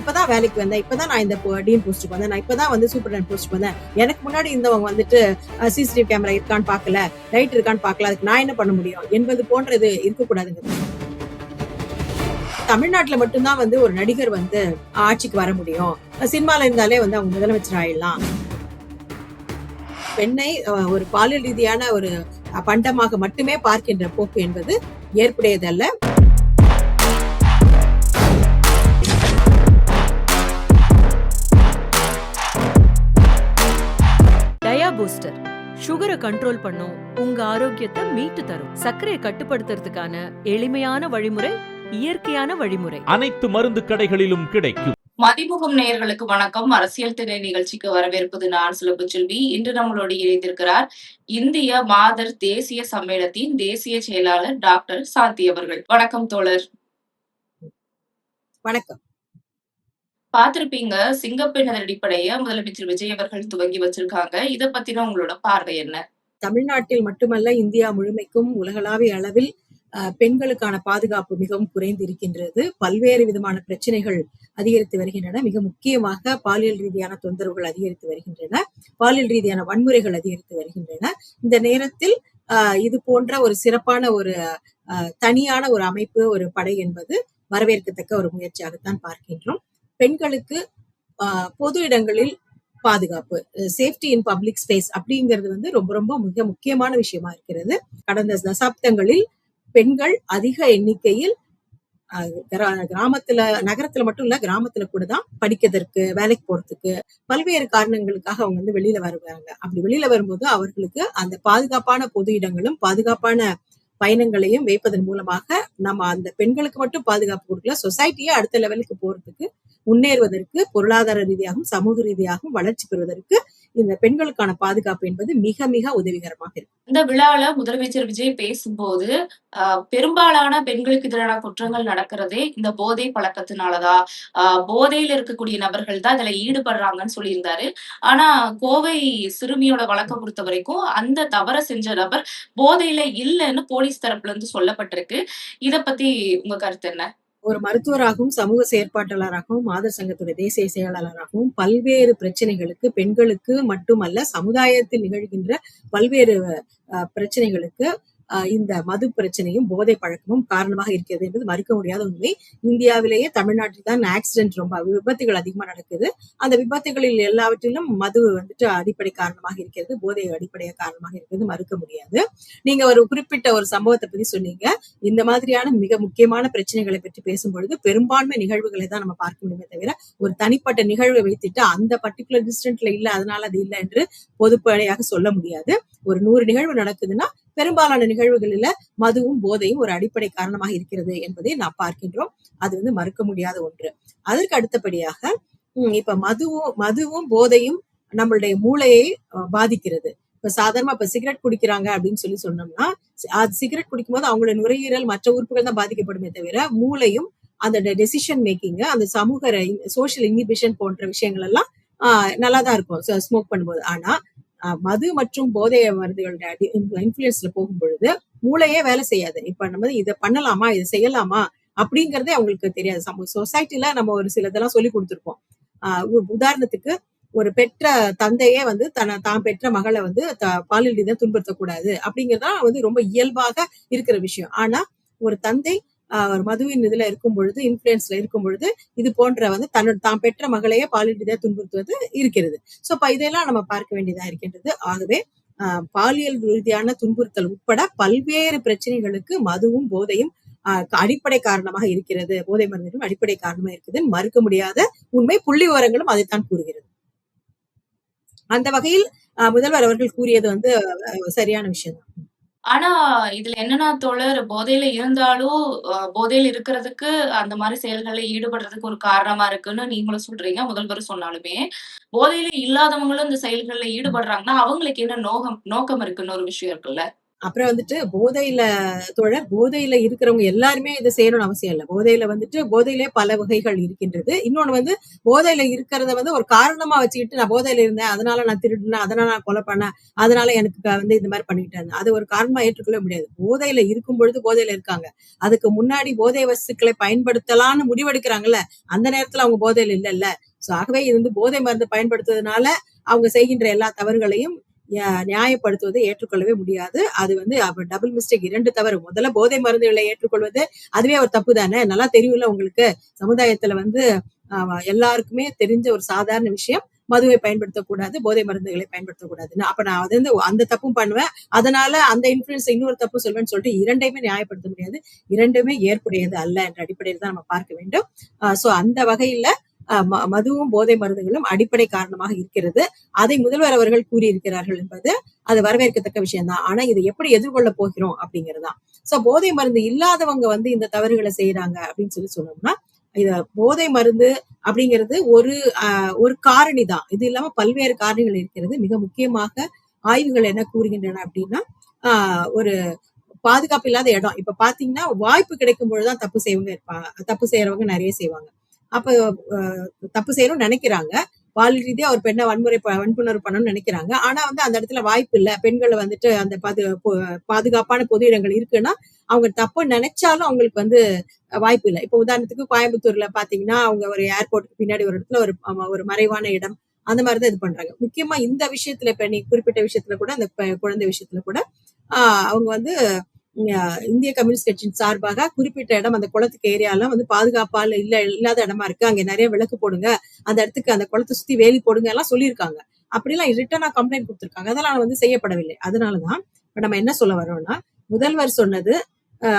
இப்பதான் வேலைக்கு வந்தேன், இப்பதான் நான் இந்த டீன் போஸ்ட்டுக்கு வந்தேன், நான் இப்பதான் வந்து சூப்பர்டென்ட் போஸ்ட்டுக்கு வந்தேன், எனக்கு முன்னாடி இருந்தவங்க வந்துட்டு சிசிடிவி கேமரா இருக்கான்னு பார்க்கல, லைட் இருக்கான்னு பார்க்கல, அதுக்கு நான் என்ன பண்ண முடியும் என்பது போன்றது இருக்கக்கூடாதுங்க. தமிழ்நாட்டுல மட்டும்தான் வந்து ஒரு நடிகர் வந்து ஆட்சிக்கு வர முடியும், சினிமால இருந்தாலே வந்து அவங்க முதலமைச்சர் ஆயிடலாம். பெண்ணை ஒரு பாலியல் ரீதியான ஒரு பண்டமாக மட்டுமே பார்க்கின்ற போக்கு என்பது ஏற்புடையதல்ல. டயா பூஸ்டர் சுகரை கண்ட்ரோல் பண்ணும், உங்க ஆரோக்கியத்தை மீட்டு தரும். சர்க்கரையை கட்டுப்படுத்துறதுக்கான எளிமையான வழிமுறை, இயற்கையான வழிமுறை. அனைத்து மருந்து கடைகளிலும் கிடைக்கும். மதிமுகம் நேயர்களுக்கு வணக்கம். அரசியல் திரை நிகழ்ச்சிக்கு வரவேற்பது நான் சுலபு செல்வி. இன்று நம்மளோடு இணைந்திருக்கிறார் இந்திய மாதர் தேசிய சம்மேளனத்தின் தேசிய செயலாளர் டாக்டர் சாந்தி அவர்கள். வணக்கம் தோழர். வணக்கம். பார்த்திருப்பீங்க, சிங்கப்பெண் அடிப்படைய முதலமைச்சர் விஜய் அவர்கள் துவங்கி வச்சிருக்காங்க. இதை பத்தின உங்களோட பார்வை என்ன? தமிழ்நாட்டில் மட்டுமல்ல, இந்தியா முழுமைக்கும் உலகளாவிய அளவில் பெண்களுக்கான பாதுகாப்பு மிகவும் குறைந்து இருக்கின்றது. பல்வேறு விதமான பிரச்சனைகள் அதிகரித்து வருகின்றன. மிக முக்கியமாக பாலியல் ரீதியான தொந்தரவுகள் அதிகரித்து வருகின்றன, பாலியல் ரீதியான வன்முறைகள் அதிகரித்து வருகின்றன. இந்த நேரத்தில் இது போன்ற ஒரு சிறப்பான ஒரு தனியான ஒரு அமைப்பு, ஒரு படை என்பது வரவேற்கத்தக்க ஒரு முயற்சியாகத்தான் பார்க்கின்றோம். பெண்களுக்கு பொது இடங்களில் பாதுகாப்பு, சேஃப்டி இன் பப்ளிக் ஸ்பேஸ் அப்படிங்கிறது வந்து ரொம்ப ரொம்ப மிக முக்கியமான விஷயமா இருக்கிறது. கடந்த தசாப்தங்களில் பெண்கள் அதிக எண்ணிக்கையில் கிராமத்துல, நகரத்துல மட்டும் இல்ல, கிராமத்துல கூட தான் படிக்கிறதுக்கு, வேலைக்கு போறதுக்கு, பல்வேறு காரணங்களுக்காக அவங்க வந்து வெளியில வருவாங்க. அப்படி வெளியில வரும்போது அவர்களுக்கு அந்த பாதுகாப்பான பொது இடங்களும் பாதுகாப்பான பயணங்களையும் வைப்பதன் மூலமாக நம்ம அந்த பெண்களுக்கு மட்டும் பாதுகாப்பு கொடுக்கல, சொசைட்டியே அடுத்த லெவலுக்கு போறதுக்கு, முன்னேறுவதற்கு, பொருளாதார ரீதியாகவும் சமூக ரீதியாகவும் வளர்ச்சி பெறுவதற்கு இந்த பெண்களுக்கான பாதுகாப்பு என்பது மிக மிக உதவிகரமாக இருக்கு. இந்த விழால முதலமைச்சர் விஜய் பேசும்போது பெரும்பாலான பெண்களுக்கு எதிரான குற்றங்கள் நடக்கிறதே இந்த போதை பழக்கத்தினாலதான், போதையில இருக்கக்கூடிய நபர்கள் தான் இதுல ஈடுபடுறாங்கன்னு சொல்லியிருந்தாரு. ஆனா கோவை சிறுமியோட வழக்கம் பொறுத்த வரைக்கும் அந்த தவறை செஞ்ச நபர் போதையில இல்லைன்னு போலீஸ் தரப்புல இருந்து சொல்லப்பட்டிருக்கு. இத பத்தி உங்க கருத்து என்ன? ஒரு மருத்துவராகவும் சமூக செயற்பாட்டாளராகவும் மாதர் சங்கத்துடைய தேசிய செயலாளராகவும் பல்வேறு பிரச்சனைகளுக்கு, பெண்களுக்கு மட்டுமல்ல சமுதாயத்தில் நிகழ்கின்ற பல்வேறு பிரச்சனைகளுக்கு இந்த மது பிரச்சனையும் போதை பழக்கமும் காரணமாக இருக்கிறது என்பது மறுக்க முடியாத உண்மை. இந்தியாவிலேயே தமிழ்நாட்டில் தான் ஆக்சிடென்ட், ரொம்ப விபத்துகள் அதிகமா நடக்குது. அந்த விபத்துகளில் எல்லாவற்றிலும் மது வந்துட்டு அடிப்படை காரணமாக இருக்கிறது, போதை அடிப்படைய காரணமாக இருக்கிறது, மறுக்க முடியாது. நீங்க ஒரு குறிப்பிட்ட ஒரு சம்பவத்தை பத்தி சொன்னீங்க. இந்த மாதிரியான மிக முக்கியமான பிரச்சனைகளை பற்றி பேசும்பொழுது பெரும்பான்மை நிகழ்வுகளை தான் நம்ம பார்க்க முடியுமே தவிர, ஒரு தனிப்பட்ட நிகழ்வை வைத்துட்டு அந்த பர்டிகுலர் இன்சிடென்ட்ல இல்ல, அதனால அது இல்லை என்று பொதுப்படையாக சொல்ல முடியாது. ஒரு 100 நிகழ்வு நடக்குதுன்னா பெரும்பாலான நிகழ்வுகளில மதுவும் போதையும் ஒரு அடிப்படை காரணமாக இருக்கிறது என்பதை நாம் பார்க்கின்றோம். அது வந்து மறுக்க முடியாத ஒன்று. அதற்கு அடுத்தபடியாக இப்ப மதுவும் போதையும் நம்மளுடைய மூளையை பாதிக்கிறது. இப்ப சாதாரணமா இப்ப சிகரெட் குடிக்கிறாங்க அப்படின்னு சொன்னோம்னா, அது சிகரெட் குடிக்கும் போது அவங்களோட நுரையீரல், மற்ற உறுப்புகள் தான் பாதிக்கப்படுமே தவிர மூளையும் அந்த டெசிஷன் மேக்கிங், அந்த சமூக சோசியல் இன்ஹிபிஷன் போன்ற விஷயங்கள் எல்லாம் நல்லாதான் இருக்கும் ஸ்மோக் பண்ணும்போது. ஆனா மது மற்றும் போதைய மருந்துகளுடைய இன்ஃபுளுன்ஸ்ல போகும் பொழுது மூளையே வேலை செய்யாது. இப்ப நம்ம இதை பண்ணலாமா, இதை செய்யலாமா அப்படிங்கறதே அவங்களுக்கு தெரியாது. சொசைட்டில நம்ம ஒரு சிலதெல்லாம் சொல்லி கொடுத்துருப்போம். உதாரணத்துக்கு, ஒரு பெற்ற தந்தையே வந்து தான் பெற்ற மகளை வந்து பாலியல் ரீதியா துன்புறுத்தக்கூடாது அப்படிங்கறதா வந்து ரொம்ப இயல்பாக இருக்கிற விஷயம். ஆனா ஒரு தந்தை ஒரு மதுவின் இதுல இருக்கும் பொழுது, இன்ஃபுளுன்ஸ்ல இருக்கும் பொழுது, இது போன்ற வந்து தான் பெற்ற மகளையே பாலியல் ரீதியா துன்புறுத்துவது இருக்கிறது. சோ இதெல்லாம் நம்ம பார்க்க வேண்டியதா இருக்கின்றது. ஆகவே பாலியல் ரீதியான துன்புறுத்தல் உட்பட பல்வேறு பிரச்சனைகளுக்கு மதுவும் போதையும் அடிப்படை காரணமாக இருக்கிறது, போதை மருந்துகளும் அடிப்படை காரணமா இருக்குதுன்னு மறுக்க முடியாத உண்மை. புள்ளி விவரங்களும் அதைத்தான் கூறுகிறது. அந்த வகையில் முதல்வர் அவர்கள் கூறியது வந்து சரியான விஷயம் தான். ஆனா இதுல என்னன்னா தோழர், போதையில இருந்தாலும் போதையில இருக்கிறதுக்கு அந்த மாதிரி செயல்கள்ல ஈடுபடுறதுக்கு ஒரு காரணமா இருக்குன்னு நீங்களும் சொல்றீங்க, முதல்வரும் சொன்னாலுமே, போதையில இல்லாதவங்களும் இந்த செயல்கள்ல ஈடுபடுறாங்கன்னா அவங்களுக்கு என்ன நோக்கம் இருக்குன்னு ஒரு விஷயம் இருக்குல்ல? அப்புறம் வந்துட்டு போதையில இருக்கிறவங்க எல்லாருமே இதை செய்யணும்னு அவசியம் இல்லை. போதையிலே பல வகைகள் இருக்கின்றது. இன்னொன்னு வந்து போதையில இருக்கிறத வந்து ஒரு காரணமா வச்சுக்கிட்டு நான் போதையில இருந்தேன், அதனால நான் திருடினேன், அதனால நான் கொலை பண்ணேன், அதனால எனக்கு வந்து இந்த மாதிரி பண்ணிக்கிட்டேன், அது ஒரு காரணமா ஏற்றுக்கொள்ள முடியாது. போதையில இருக்கும் பொழுது போதையில இருக்காங்க. அதுக்கு முன்னாடி போதை வஸ்துக்களை பயன்படுத்தலாம்னு முடிவெடுக்கிறாங்கல்ல, அந்த நேரத்துல அவங்க போதையில இல்லைல்ல. சோ ஆகவே இது வந்து போதை மருந்து பயன்படுத்துவதனால அவங்க செய்கின்ற எல்லா தவறுகளையும் நியாயப்படுத்துவதை ஏற்றுக்கொள்ளவே முடியாது. அது வந்து டபுள் மிஸ்டேக், 2 தவறு. முதல்ல போதை மருந்துகளை ஏற்றுக்கொள்வது அதுவே ஒரு தப்பு தானே. நல்லா தெரியும்ல உங்களுக்கு, சமுதாயத்துல வந்து எல்லாருக்குமே தெரிஞ்ச ஒரு சாதாரண விஷயம், மதுவை பயன்படுத்தக்கூடாது, போதை மருந்துகளை பயன்படுத்தக்கூடாதுன்னு. அப்ப நான் அது வந்து அந்த தப்பும் பண்ணுவேன், அதனால அந்த இன்ஃபுளுன்ஸ் இன்னொரு தப்பு சொல்வேன்னு சொல்லிட்டு இரண்டையுமே நியாயப்படுத்த முடியாது. இரண்டுமே ஏற்புடையது அல்ல என்ற அடிப்படையில் தான் நம்ம பார்க்க வேண்டும். சோ அந்த வகையில மதுவும் போதை மருந்துகளும் அடிப்படை காரணமாக இருக்கிறது. அதை முதல்வர் அவர்கள் கூறியிருக்கிறார்கள் என்பது அது வரவேற்கத்தக்க விஷயம்தான். ஆனா இதை எப்படி எதிர்கொள்ள போகிறோம் அப்படிங்கறதுதான். சோ போதை மருந்து இல்லாதவங்க வந்து இந்த தவறுகளை செய்யறாங்க அப்படின்னு சொன்னோம்னா, இத போதை மருந்து அப்படிங்கிறது ஒரு காரணி தான். இது இல்லாம பல்வேறு காரணிகள் இருக்கிறது. மிக முக்கியமாக ஆய்வுகள் என்ன கூறுகின்றன அப்படின்னா, ஒரு பாதுகாப்பு இல்லாத இடம். இப்ப பாத்தீங்கன்னா வாய்ப்பு கிடைக்கும் பொழுதுதான் தப்பு செய்யறவங்க நிறைய செய்வாங்க. அப்ப தப்பு செய்யணும்னு நினைக்கிறாங்க, பாலியல் ரீதியா ஒரு பெண்ணை வன்புணர்வு பண்ணணும்னு நினைக்கிறாங்க. ஆனா வந்து அந்த இடத்துல வாய்ப்பு இல்ல, பெண்களை வந்துட்டு அந்த பாதுகாப்பான பொது இடங்கள் இருக்குன்னா அவங்க தப்பு நினைச்சாலும் அவங்களுக்கு வந்து வாய்ப்பு இல்லை. இப்ப உதாரணத்துக்கு கோயம்புத்தூர்ல பாத்தீங்கன்னா, அவங்க ஒரு ஏர்போர்ட்டுக்கு பின்னாடி ஒரு இடத்துல ஒரு மறைவான இடம், அந்த மாதிரிதான் இது பண்றாங்க. முக்கியமா இந்த விஷயத்துல, இப்ப நீ குறிப்பிட்ட விஷயத்துல கூட, அந்த குழந்தை விஷயத்துல கூட அவங்க வந்து இந்திய கம்யூனிஸ்ட் கட்சியின் சார்பாக குறிப்பிட்ட இடம், அந்த குளத்துக்கு ஏரியாலாம் வந்து பாதுகாப்பால இல்லாத இடமா இருக்கு, அங்க நிறைய விளக்கு போடுங்க, அந்த இடத்துக்கு அந்த குளத்தை சுத்தி வேலி போடுங்க எல்லாம் சொல்லியிருக்காங்க. அப்படிலாம் ரிட்டனா கம்ப்ளைண்ட் கொடுத்திருக்காங்க. அதெல்லாம் வந்து செய்யப்படவில்லை. அதனாலதான் இப்ப நம்ம என்ன சொல்ல வரோம்னா, முதல்வர் சொன்னது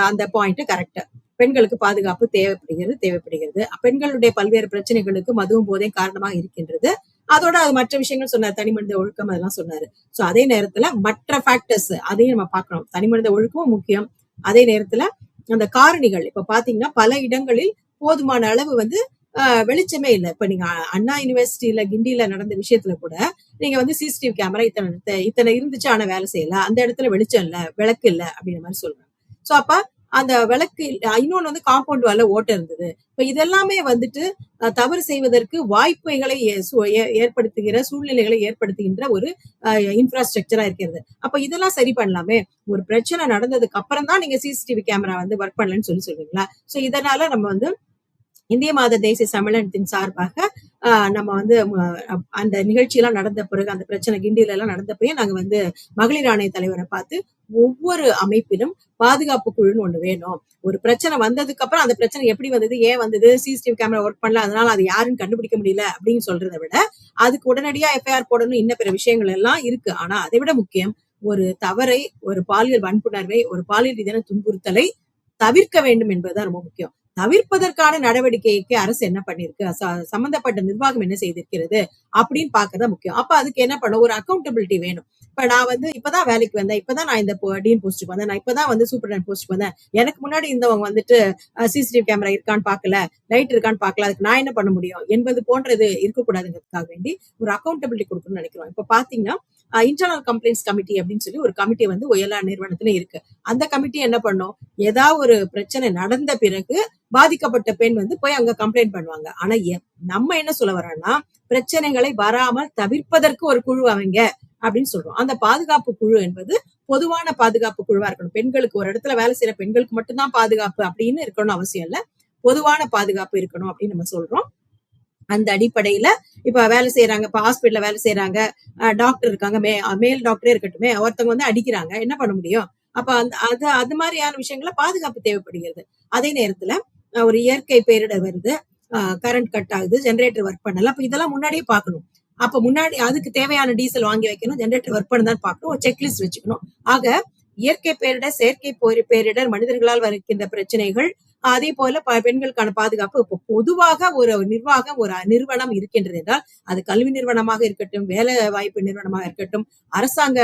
அந்த பாயிண்ட் கரெக்ட். பெண்களுக்கு பாதுகாப்பு தேவைப்படுகிறது. பெண்களுடைய பல்வேறு பிரச்சனைகளுக்கு மதுவும் போதையும் காரணமாக இருக்கின்றது. அதோட அது மற்ற விஷயங்கள் சொன்னார், தனி மனித ஒழுக்கம் அதெல்லாம் சொன்னாரு. சோ அதே நேரத்துல மற்ற ஃபேக்டர்ஸ் அதையும் நம்ம பார்க்கணும். தனி மனித ஒழுக்கமும் முக்கியம். அதே நேரத்துல அந்த காரணிகள், இப்ப பாத்தீங்கன்னா பல இடங்களில் போதுமான அளவு வந்து வெளிச்சமே இல்லை. இப்ப நீங்க அண்ணா யூனிவர்சிட்டியில கிண்டியில நடந்த விஷயத்துல கூட நீங்க வந்து சிசிடிவி கேமரா இத்தனை இருந்துச்சு, ஆனா வேலை செய்யல, அந்த இடத்துல வெளிச்சம் இல்ல, விளக்கு இல்ல அப்படிங்கிற மாதிரி சொல்றாங்க. சோ அப்ப அந்த விளக்கு, இன்னொன்னு வந்து காம்பவுண்ட் வால ஓட்டை இருந்தது. இப்ப இதெல்லாமே வந்துட்டு தவறு செய்வதற்கு வாய்ப்புகளை ஏற்படுத்துகிற சூழ்நிலைகளை ஏற்படுத்துகின்ற ஒரு இன்ஃப்ராஸ்ட்ரக்சரா இருக்கிறது. அப்ப இதெல்லாம் சரி பண்ணலாமே. ஒரு பிரச்சனை நடந்ததுக்கு அப்புறம் தான் நீங்க சிசிடிவி கேமரா வந்து ஒர்க் பண்ணலன்னு சொல்லுவீங்களா? சோ இதனால நம்ம வந்து இந்திய மாத தேசிய சம்மேளனத்தின் சார்பாக நம்ம வந்து அந்த நிகழ்ச்சி எல்லாம் நடந்த பிறகு, அந்த பிரச்சனை கிண்டியில எல்லாம் நடந்தப்பயே நாங்க வந்து மகளிர் ஆணைய தலைவரை பார்த்து, ஒவ்வொரு அமைப்பிலும் பாதுகாப்பு குழுன்னு ஒண்ணு வேணும். ஒரு பிரச்சனை வந்ததுக்கு அப்புறம் அந்த பிரச்சனை எப்படி வந்தது, ஏன் வந்தது, சிசிடிவி கேமரா ஒர்க் பண்ணல, அதனால அது யாருன்னு கண்டுபிடிக்க முடியல அப்படின்னு சொல்றதை விட, அதுக்கு உடனடியா எஃப்ஐஆர் போடணும், இன்னும் பிற விஷயங்கள் எல்லாம் இருக்கு. ஆனா அதை விட முக்கியம், ஒரு தவறை, ஒரு பாலியல் வன்புணர்வை, ஒரு பாலியல் ரீதியான துன்புறுத்தலை தவிர்க்க வேண்டும் என்பதுதான் ரொம்ப முக்கியம். தவிர்ப்பதற்கான நடவடிக்கைக்கு அரசு என்ன பண்ணிருக்கு, சம்பந்தப்பட்ட நிர்வாகம் என்ன செய்திருக்கிறது அப்படின்னு பாக்குறதா முக்கியம். அப்ப அதுக்கு என்ன பண்ணும், ஒரு அக்கௌண்டபிலிட்டி வேணும். இப்ப நான் வந்து இப்பதான் வேலைக்கு வந்தேன், இப்பதான் நான் இந்த டீன் போஸ்ட்டுக்கு வந்தேன், நான் இப்பதான் வந்து சூப்பர்டென்ட் போஸ்ட்டுக்கு வந்தேன், எனக்கு முன்னாடி இருந்தவங்க வந்துட்டு சிசிடிவி கேமரா இருக்கான்னு பாக்கல, லைட் இருக்கான்னு பாக்கல, அதுக்கு நான் என்ன பண்ண முடியும் என்பது போன்றது இருக்கக்கூடாதுங்கிறதுக்காக வேண்டி ஒரு அக்கௌண்டபிலிட்டி கொடுக்கணும்னு நினைக்கிறோம். இப்ப பாத்தீங்கன்னா இன்டர்னல் கம்ப்ளைண்ட்ஸ் கமிட்டி அப்படின்னு சொல்லி ஒரு கமிட்டி வந்து எல்லா நிறுவனத்திலும் இருக்கு. அந்த கமிட்டி என்ன பண்ணும், ஏதாவது ஒரு பிரச்சனை நடந்த பிறகு பாதிக்கப்பட்ட பெண் வந்து போய் அங்க கம்ப்ளைண்ட் பண்ணுவாங்க. ஆனா நம்ம என்ன சொல்ல வரோம்னா, பிரச்சனைகளை வராமல் தவிர்ப்பதற்கு ஒரு குழு அவங்க அப்படின்னு சொல்றோம். அந்த பாதுகாப்பு குழு என்பது பொதுவான பாதுகாப்பு குழுவா இருக்கணும். பெண்களுக்கு, ஒரு இடத்துல வேலை செய்யற பெண்களுக்கு மட்டும்தான் பாதுகாப்பு அப்படின்னு இருக்கணும் அவசியம் இல்ல, பொதுவான பாதுகாப்பு இருக்கணும் அப்படின்னு நம்ம சொல்றோம். அந்த அடிப்படையில இப்ப வேலை செய்யறாங்க, இப்ப ஹாஸ்பிட்டல்ல வேலை செய்யறாங்க, டாக்டர் இருக்காங்க, மேல் டாக்டரே இருக்கட்டுமே, ஒருத்தவங்க வந்து அடிக்கிறாங்க, என்ன பண்ண முடியும்? அப்ப அது மாதிரியான விஷயங்கள பாதுகாப்பு தேவைப்படுகிறது. அதே நேரத்துல ஒரு இயற்கை பேரிடர் வருது, கரண்ட் கட் ஆகுது, ஜெனரேட்டர் ஒர்க் பண்ணல, அப்ப இதெல்லாம் முன்னாடியே பார்க்கணும். அப்ப முன்னாடி அதுக்கு தேவையான டீசல் வாங்கி வைக்கணும், ஜெனரேட்டர் ஒர்க் பண்ணுதான்னு பார்க்கணும், ஒரு செக்லிஸ்ட் வச்சுக்கணும். ஆக இயற்கை பேரிடர், செயற்கை பேரிடர், மனிதர்களால் வருகின்ற பிரச்சனைகள், அதே போல பெண்களுக்கான பாதுகாப்பு இப்போ பொதுவாக ஒரு நிர்வாகம் ஒரு நிறுவனம் இருக்கின்றது என்றால் அது கல்வி நிறுவனமாக இருக்கட்டும், வேலை வாய்ப்பு நிறுவனமாக இருக்கட்டும், அரசாங்க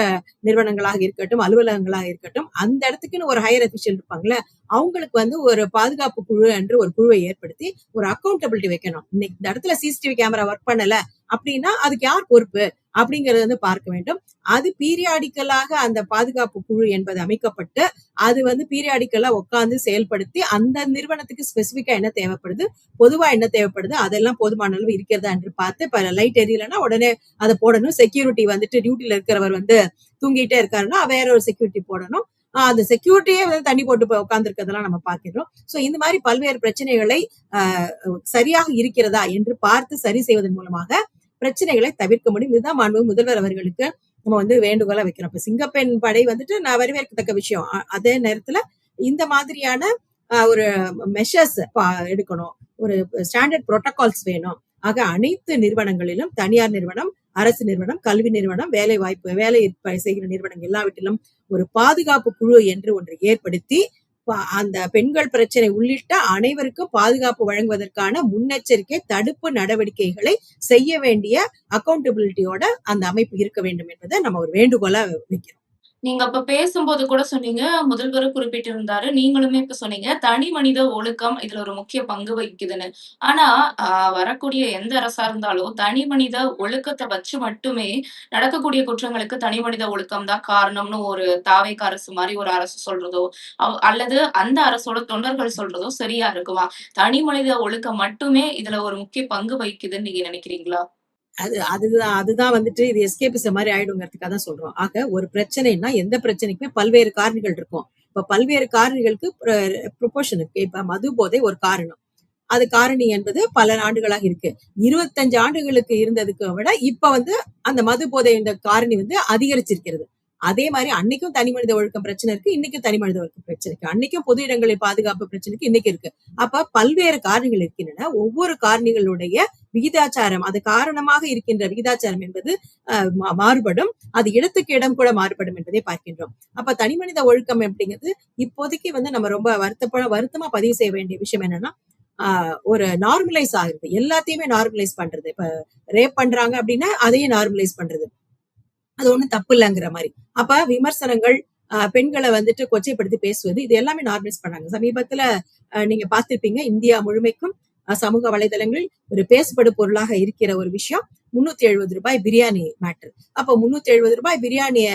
நிறுவனங்களாக இருக்கட்டும், அலுவலகங்களாக இருக்கட்டும், அந்த இடத்துக்குன்னு ஒரு ஹையர் அபிஷியல் இருப்பாங்கல்ல, அவங்களுக்கு வந்து ஒரு பாதுகாப்பு குழு என்று ஒரு குழுவை ஏற்படுத்தி ஒரு அக்கௌண்டபிலிட்டி வைக்கணும். இன்னைக்கு இந்த இடத்துல சிசிடிவி கேமரா ஒர்க் பண்ணல அப்படின்னா அதுக்கு யார் பொறுப்பு அப்படிங்கறது வந்து பார்க்க வேண்டும். அது பீரியாடிக்கலாக அந்த பாதுகாப்பு குழு என்பது அமைக்கப்பட்டு அது வந்து பீரியாடிக்கலா உட்கார்ந்து செயல்படுத்தி அந்த நிறுவனத்துக்கு ஸ்பெசிபிக்கா என்ன தேவைப்படுது, பொதுவா என்ன தேவைப்படுது, அதெல்லாம் போதுமான அளவு இருக்கிறதா என்று பார்த்து, இப்ப லைட் எரியலன்னா உடனே அதை போடணும். செக்யூரிட்டி வந்துட்டு டியூட்டில இருக்கிறவர் வந்து தூங்கிட்டே இருக்காருன்னா வேற ஒரு செக்யூரிட்டி போடணும். அந்த செக்யூரிட்டியே வந்து தண்ணி போட்டு உட்கார்ந்து இருக்கிறதெல்லாம் நம்ம பார்க்கிறோம். சோ இந்த மாதிரி பல்வேறு பிரச்சனைகளை சரியாக இருக்கிறதா என்று பார்த்து சரி செய்வதன் மூலமாக பிரச்சனைகளை தவிர்க்க முடியும். இதுதான் மாண்புமிகு முதல்வர் அவர்களுக்கு நம்ம வந்து வேண்டுகோளா வைக்கிறோம். இப்ப சிங்கப்பெண் படை வந்துட்டு நான் வரவேற்கத்தக்க விஷயம். அதே நேரத்துல இந்த மாதிரியான ஒரு மெஷர்ஸ் எடுக்கணும், ஒரு ஸ்டாண்டர்ட் புரோட்டோகால்ஸ் வேணும். ஆக அனைத்து நிறுவனங்களிலும், தனியார் நிறுவனம், அரசு நிறுவனம், கல்வி நிறுவனம், வேலை செய்கிற நிறுவனங்கள் எல்லாவற்றிலும் ஒரு பாதுகாப்பு குழு என்று ஒன்று ஏற்படுத்தி அந்த பெண்கள் பிரச்சனை உள்ளிட்ட அனைவருக்கும் பாதுகாப்பு வழங்குவதற்கான முன்னெச்சரிக்கை தடுப்பு நடவடிக்கைகளை செய்ய வேண்டிய அக்கௌண்டபிலிட்டியோட அந்த அமைப்பு இருக்க வேண்டும் என்பதை நம்ம ஒரு வேண்டுகோளா வைக்கிறோம். நீங்க அப்ப பேசும்போது கூட சொன்னீங்க, முதல்வரும் குறிப்பிட்டிருந்தாரு. நீங்களுமே இப்ப சொன்னீங்க, தனி மனித ஒழுக்கம் இதுல ஒரு முக்கிய பங்கு வகிக்குதுன்னு. ஆனா, வரக்கூடிய எந்த அரசா இருந்தாலும், தனி மனித ஒழுக்கத்த வச்சு மட்டுமே நடக்கக்கூடிய குற்றங்களுக்கு தனி மனித ஒழுக்கம் தான் காரணம்னு ஒரு தாவேக அரசு மாரி ஒரு அரசு சொல்றதோ, அல்லது அந்த அரசோட தொண்டர்கள் சொல்றதோ சரியா இருக்குமா? தனி மனித ஒழுக்கம் மட்டுமே இதுல ஒரு முக்கிய பங்கு வகிக்குதுன்னு நீங்க நினைக்கிறீங்களா? அதுதான் வந்துட்டு இது எஸ்கேபிசம் மாதிரி ஆயிடுங்கிறதுக்காக தான் சொல்றோம். ஆக ஒரு பிரச்சனைனா எந்த பிரச்சனைக்குமே பல்வேறு காரணிகள் இருக்கும். இப்ப பல்வேறு காரணிகளுக்கு ப்ரொபோர்ஷன் இருக்கு. இப்ப மது போதை ஒரு காரணம். அது காரணி என்பது பல ஆண்டுகளாக இருக்கு. 25 ஆண்டுகளுக்கு இருந்ததுக்கு விட இப்ப வந்து அந்த மது போதை என்ற காரணி வந்து அதிகரிச்சிருக்கிறது. அதே மாதிரி அன்னைக்கும் தனி மனித ஒழுக்கம் பிரச்சனை இருக்கு, இன்னைக்கும் தனி மனித ஒழுக்கம் பிரச்சனை இருக்கு, அன்னைக்கும் பொது இடங்களில் பாதுகாப்பு பிரச்சனைக்கு இன்னைக்கு இருக்கு. அப்ப பல்வேறு காரணிகள் இருக்கின்றன. ஒவ்வொரு காரணிகளுடைய விகிதாச்சாரம், அது காரணமாக இருக்கின்ற விகிதாச்சாரம் என்பது மாறுபடும். அது இடத்துக்கு இடம் கூட மாறுபடும் என்பதை பார்க்கின்றோம். அப்ப தனி மனித ஒழுக்கம் அப்படிங்கிறது இப்போதைக்கு வந்து நம்ம ரொம்ப வருத்தமா பதிவு செய்ய வேண்டிய விஷயம் என்னன்னா, ஒரு நார்மலைஸ் ஆகுது, எல்லாத்தையுமே நார்மலைஸ் பண்றது. இப்ப ரேப் பண்றாங்க அப்படின்னா அதையும் நார்மலைஸ் பண்றது, அது ஒண்ணும் தப்பு இல்லைங்கிற மாதிரி. அப்ப விமர்சனங்கள், பெண்களை வந்துட்டு கொச்சைப்படுத்தி பேசுவது, இது எல்லாமே நார்மலைஸ் பண்ணாங்க. சமீபத்துல நீங்க பார்த்திருப்பீங்க, இந்தியா முழுமைக்கும் சமூக வலைதளங்களில் ஒரு பேசுபடு பொருளாக இருக்கிற ஒரு விஷயம் 370 ரூபாய் பிரியாணி மேட்டர். அப்ப 370 ரூபாய் பிரியாணிய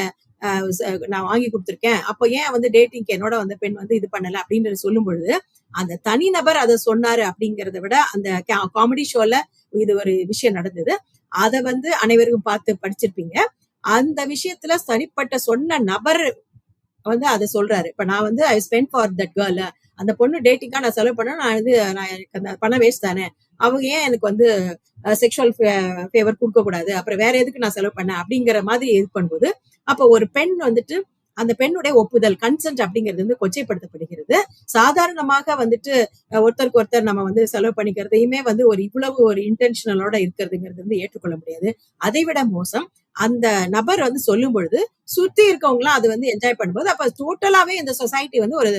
நான் வாங்கி கொடுத்திருக்கேன், அப்ப ஏன் வந்து டேட்டிங்க்கு என்னோட வந்து பெண் வந்து இது பண்ணல அப்படின்றது சொல்லும் பொழுது, அந்த தனிநபர் அதை சொன்னாரு அப்படிங்கறத விட அந்த காமெடி ஷோல இது ஒரு விஷயம் நடந்தது. அதை வந்து அனைவருக்கும் பார்த்து படிச்சிருப்பீங்க. அந்த விஷயத்துல தனிப்பட்ட சொன்ன நபர் வந்து அதை சொல்றாரு. இப்ப நான் வந்து I spend for that girl, அந்த பொண்ணு டேட்டிங்கா நான் செலவு பண்ண, நான் வந்து எனக்கு அந்த பணம் வேஸ்ட் தானே, அவங்க ஏன் எனக்கு வந்து செக்ஷுவல் ஃபேவர் கொடுக்க கூடாது, அப்புறம் வேற எதுக்கு நான் செலவு பண்ணேன் அப்படிங்கிற மாதிரி இது பண்ணும்போது, அப்ப ஒரு பெண் வந்துட்டு அந்த பெண்ணுடைய ஒப்புதல், கன்சென்ட் அப்படிங்கிறது வந்து கொச்சைப்படுத்தப்படுகிறது. சாதாரணமாக வந்துட்டு ஒருத்தருக்கு ஒருத்தர் நம்ம வந்து செலவு பண்ணிக்கிறதையுமே வந்து ஒரு இவ்வளவு ஒரு இன்டென்ஷனலோட இருக்கிறதுங்கிறது வந்து ஏற்றுக்கொள்ள முடியாது. அதை விட மோசம், அந்த நபர் வந்து சொல்லும் பொழுது சுத்தி இருக்கவங்களாம் அது வந்து என்ஜாய் பண்ணும்போது, அப்ப டோட்டலாவே இந்த சொசைட்டி வந்து ஒரு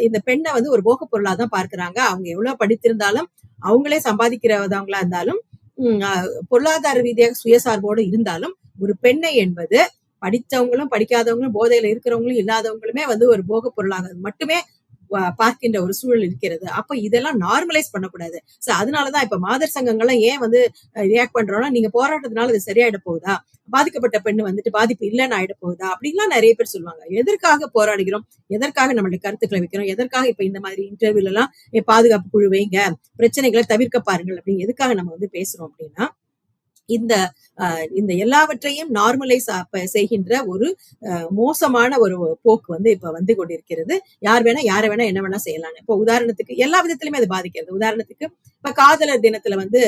இந்த பெண்ணை வந்து ஒரு போக பொருளா தான் பார்க்கிறாங்க. அவங்க எவ்வளவு படித்திருந்தாலும், அவங்களே சம்பாதிக்கிறவங்களா இருந்தாலும், பொருளாதார ரீதியாக சுயசார்போடு இருந்தாலும், ஒரு பெண்ணை என்பது படித்தவங்களும் படிக்காதவங்களும் போதையில இருக்கிறவங்களும் இல்லாதவங்களுமே வந்து ஒரு போக பொருளாக மட்டுமே பார்க்கின்ற ஒரு சூழல் இருக்கிறது. அப்ப இதெல்லாம் நார்மலைஸ் பண்ணக்கூடாது. சோ அதனாலதான் இப்ப மாதர் சங்கங்கள்லாம் ஏன் வந்து ரியாக்ட் பண்றோம்னா, நீங்க போராட்டத்தினால இது சரியாயிட போகுதா, பாதிக்கப்பட்ட பெண்ணு வந்துட்டு பாதிப்பு இல்லைன்னு ஆயிட போகுதா அப்படின்லாம் நிறைய பேர் சொல்லுவாங்க. எதற்காக போராடுகிறோம், எதற்காக நம்மளுடைய கருத்துக்களை வைக்கிறோம், எதற்காக இப்ப இந்த மாதிரி இன்டர்வியூல எல்லாம் பாதுகாப்பு குழு வைங்க, பிரச்சனைகளை தவிர்க்க பாருங்கள் அப்படின்னு எதுக்காக நம்ம வந்து பேசுறோம் அப்படின்னா, இந்த இந்த எல்லாவற்றையும் நார்மலைஸ் செய்கின்ற ஒரு மோசமான ஒரு போக்கு வந்து இப்ப வந்து கொண்டிருக்கிறது. யார் வேணா யாரை வேணா என்ன வேணா செய்யலாம். இப்ப உதாரணத்துக்கு எல்லா விதத்திலுமே அது பாதிக்கிறது. உதாரணத்துக்கு இப்ப காதலர் தினத்துல வந்து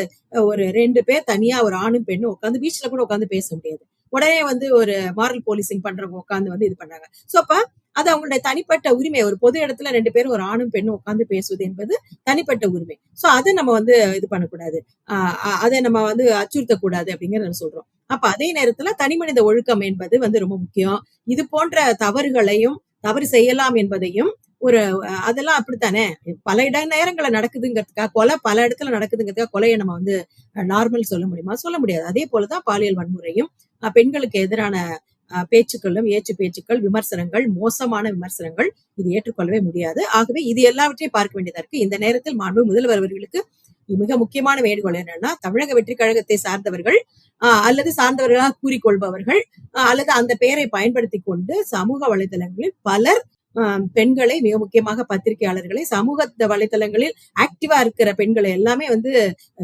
ஒரு 2 பேர் தனியா ஒரு ஆணும் பெண்ணும் உட்காந்து பீச்ல கூட உட்காந்து பேச முடியாது. உடனே வந்து ஒரு மாரல் போலீசிங் பண்றவங்க உட்காந்து வந்து இது பண்ணாங்க. சோ அப்ப அது அவங்களுடைய தனிப்பட்ட உரிமை. ஒரு பொது இடத்துல 2 பேரும் ஒரு ஆணும் பெண்ணும் உட்காந்து பேசுவது என்பது தனிப்பட்ட உரிமை. சோ அதை நம்ம வந்து இது பண்ணக்கூடாது, அதை நம்ம வந்து அச்சுறுத்தக்கூடாது அப்படிங்கிற நம்ம சொல்றோம். அப்ப அதே நேரத்துல தனிமனித ஒழுக்கம் என்பது வந்து ரொம்ப முக்கியம். இது போன்ற தவறுகளையும், தவறு செய்யலாம் என்பதையும் ஒரு அதெல்லாம் அப்படித்தானே, பல நேரங்கள்ல நடக்குதுங்கிறதுக்காக, கொலை பல இடத்துல நடக்குதுங்கிறதுக்காக கொலையை நம்ம வந்து நார்மல் சொல்ல முடியுமா? சொல்ல முடியாது. அதே போலதான் பாலியல் வன்முறையும் பெண்களுக்கு எதிரான பேச்சுக்களும், ஏச்சு பேச்சுக்கள், விமர்சனங்கள், மோசமான விமர்சனங்கள், இது ஏற்றுக்கொள்ளவே முடியாது. ஆகவே இது எல்லாவற்றையும் பார்க்க வேண்டியதா இருக்கு. இந்த நேரத்தில் மாண்பு முதல்வர் அவர்களுக்கு மிக முக்கியமான வேண்டுகோள் என்னன்னா, தமிழக வெற்றி கழகத்தை சார்ந்தவர்கள் அல்லது சார்ந்தவர்களாக கூறிக்கொள்பவர்கள் அல்லது அந்த பெயரை பயன்படுத்தி கொண்டு சமூக வலைதளங்களில் பலர் பெண்களை, மிக முக்கியமாக பத்திரிகையாளர்களை, சமூக வலைதளங்களில் ஆக்டிவா இருக்கிற பெண்களை எல்லாமே வந்து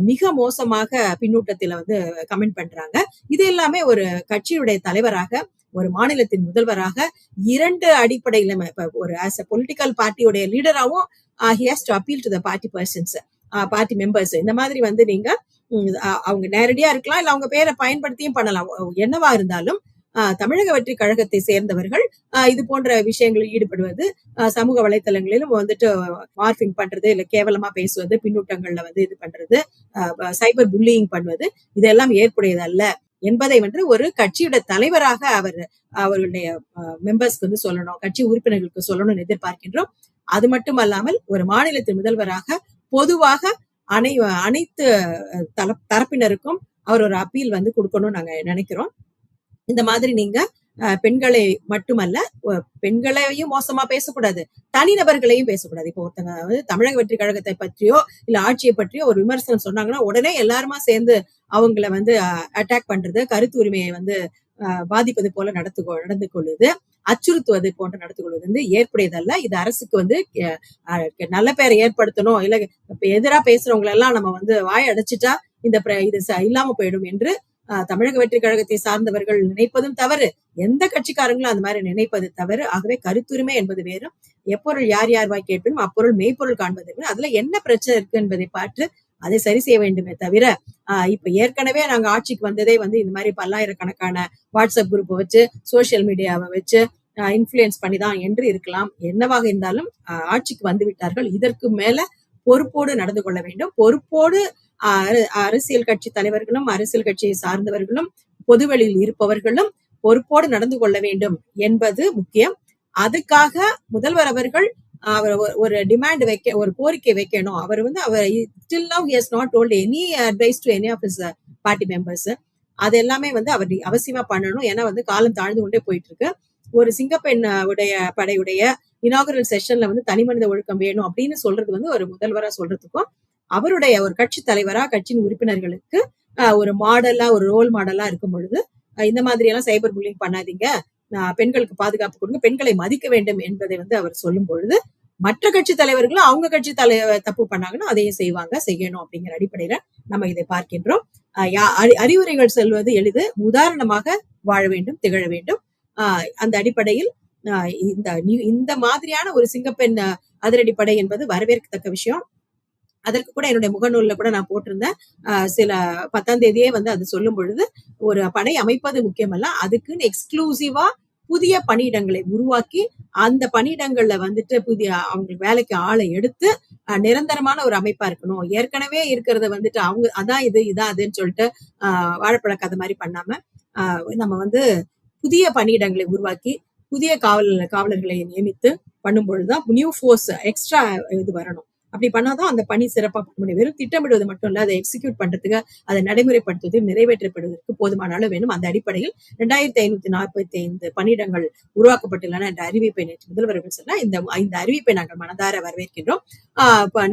மிக மோசமாக பின்னூட்டத்துல வந்து கமெண்ட் பண்றாங்க. இது எல்லாமே ஒரு கட்சியுடைய தலைவராக, ஒரு மாநிலத்தின் முதல்வராக 2 அடிப்படையில இப்ப ஒரு ஆஸ் அ பொலிட்டிக்கல் பார்ட்டியோட லீடராகவும் he has to appeal to the party persons, party members. இந்த மாதிரி வந்து நீங்க அவங்க நேரடியா இருக்கலாம், இல்ல அவங்க பேரை பயன்படுத்தியும் பண்ணலாம். என்னவா இருந்தாலும் தமிழக வெற்றி கழகத்தை சேர்ந்தவர்கள் இது போன்ற விஷயங்களில் ஈடுபடுவது, சமூக வலைத்தளங்களிலும் வந்துட்டு மார்பிங் பண்றது, இல்ல கேவலமா பேசுவது, பின்னூட்டங்கள்ல வந்து இது பண்றது, சைபர் புல்லிங் பண்ணுவது, இதெல்லாம் ஏற்புடையதல்ல என்பதை வந்து ஒரு கட்சியோட தலைவராக அவர்களுடைய மெம்பர்ஸ்க்கு வந்து சொல்லணும், கட்சி உறுப்பினர்களுக்கு சொல்லணும்னு எதிர்பார்க்கின்றோம். அது மட்டும் அல்லாமல் ஒரு மாநிலத்தின் முதல்வராக பொதுவாக அனைத்து தரப்பினருக்கும் அவர் ஒரு அப்பீல் வந்து கொடுக்கணும்னு நாங்க நினைக்கிறோம். இந்த மாதிரி நீங்க பெண்களை மட்டுமல்ல, பெண்களையும் மோசமா பேசக்கூடாது, தனிநபர்களையும் பேசக்கூடாது. இப்போ ஒருத்தங்க வந்து தமிழக வெற்றி கழகத்தை பற்றியோ இல்ல ஆட்சியை பற்றியோ ஒரு விமர்சனம் சொன்னாங்கன்னா உடனே எல்லாருமா சேர்ந்து அவங்கள வந்து அட்டாக் பண்றது, கருத்து உரிமையை வந்து பாதிப்பது போல நடந்து கொள்ளுது, அச்சுறுத்துவது போன்ற நடந்து கொள்வது வந்து ஏற்புடையதல்ல. இது அரசுக்கு வந்து நல்ல பேரை ஏற்படுத்தணும், இல்ல எதிரா பேசுறவங்க எல்லாம் நம்ம வந்து வாய் அடைச்சிட்டா இது இல்லாம போயிடும் என்று தமிழக வெற்றி கழகத்தை சார்ந்தவர்கள் நினைப்பதும் தவறு, எந்த கட்சிக்காரங்களும் அந்த மாதிரி நினைப்பது தவறு. ஆகவே கருத்துரிமை என்பது வேறும், எப்பொருள் யார் யார் வாய் கேட்பினும் அப்பொருள் மெய்ப்பொருள் காண்பது, அதுல என்ன பிரச்சனை இருக்கு என்பதை பார்த்து அதை சரி செய்ய வேண்டுமே தவிர, இப்ப ஏற்கனவே நாங்க ஆட்சிக்கு வந்ததே வந்து இந்த மாதிரி பல்லாயிரக்கணக்கான வாட்ஸ்அப் குரூப் வச்சு, சோசியல் மீடியாவை வச்சு இன்ஃபுளுயன்ஸ் பண்ணிதான் என்று இருக்கலாம். என்னவாக இருந்தாலும் ஆட்சிக்கு வந்து விட்டார்கள். இதற்கு மேல பொறுப்போடு நடந்து கொள்ள வேண்டும். பொறுப்போடு அரசியல் கட்சி தலைவர்களும், அரசியல் கட்சியை சார்ந்தவர்களும், பொதுவெளியில் இருப்பவர்களும் பொறுப்போடு நடந்து கொள்ள வேண்டும் என்பது முக்கியம். அதுக்காக முதல்வர் அவர்கள் அவர் ஒரு டிமாண்ட் ஒரு கோரிக்கை வைக்கணும். அவர் வந்து till now he has not told any advice to any of his party members. அது எல்லாமே வந்து அவர் அவசியமா பண்ணணும். ஏன்னா வந்து காலம் தாழ்ந்து கொண்டே போயிட்டு இருக்கு. ஒரு சிங்கப்பெண் படையுடைய இனாகுரல் செஷன்ல வந்து தனி மனித ஒழுக்கம் வேணும் அப்படின்னு சொல்றது வந்து ஒரு முதல்வரா சொல்றதுக்கும், அவருடைய ஒரு கட்சி தலைவரா கட்சியின் உறுப்பினர்களுக்கு ஒரு மாடலா, ஒரு ரோல் மாடலா இருக்கும் பொழுது இந்த மாதிரி எல்லாம் சைபர் புல்லிங் பண்ணாதீங்க, பெண்களுக்கு பாதுகாப்பு கொடுங்க, பெண்களை மதிக்க வேண்டும் என்பதை வந்து அவர் சொல்லும் பொழுது, மற்ற கட்சி தலைவர்களும் அவங்க கட்சி தப்பு பண்ணாங்கன்னா அதையும் செய்யணும் அப்படிங்கிற அடிப்படையில நம்ம இதை பார்க்கின்றோம். அறிவுரைகள் சொல்வது எளிது, உதாரணமாக வாழ வேண்டும், திகழ வேண்டும். அந்த அடிப்படையில் இந்த மாதிரியான ஒரு சிங்கப்பெண் அதிரடிப்படை என்பது வரவேற்கத்தக்க விஷயம். அதற்கு கூட என்னுடைய முகநூல்ல கூட நான் போட்டிருந்தேன். சில 10ஆம் தேதியே வந்து அது சொல்லும் பொழுது, ஒரு படை அமைப்பது முக்கியமல்ல, அதுக்குன்னு எக்ஸ்க்ளூசிவா புதிய பணியிடங்களை உருவாக்கி அந்த பணியிடங்கள்ல வந்துட்டு அவங்களுக்கு வேலைக்கு ஆளை எடுத்து நிரந்தரமான ஒரு அமைப்பா இருக்கணும். ஏற்கனவே இருக்கிறத வந்துட்டு அவங்க அதான் இதான் அதுன்னு சொல்லிட்டு வாழைப்பழ கதை மாதிரி பண்ணாம நம்ம வந்து புதிய பணியிடங்களை உருவாக்கி புதிய காவலர்களை நியமித்து பண்ணும் பொழுதுதான் நியூ ஃபோர்ஸ் எக்ஸ்ட்ரா இது வரணும். அப்படி பண்ணாதான் அந்த பணி சிறப்பா பண்ண முடியும். வெறும் திட்டமிடுவது மட்டும் இல்ல, அதை எக்ஸிக்யூட் பண்றதுக்கு, அதை நடைமுறைப்படுத்துவது, நிறைவேற்றப்படுவதற்கு போதுமான அளவு வேணும். அந்த அடிப்படையில் 2545 பணியிடங்கள் உருவாக்கப்பட்டுள்ளன என்ற அறிவிப்பை நேற்று முதல்வர்கள் சொன்னா, இந்த அறிவிப்பை நாங்கள் மனதார வரவேற்கின்றோம்.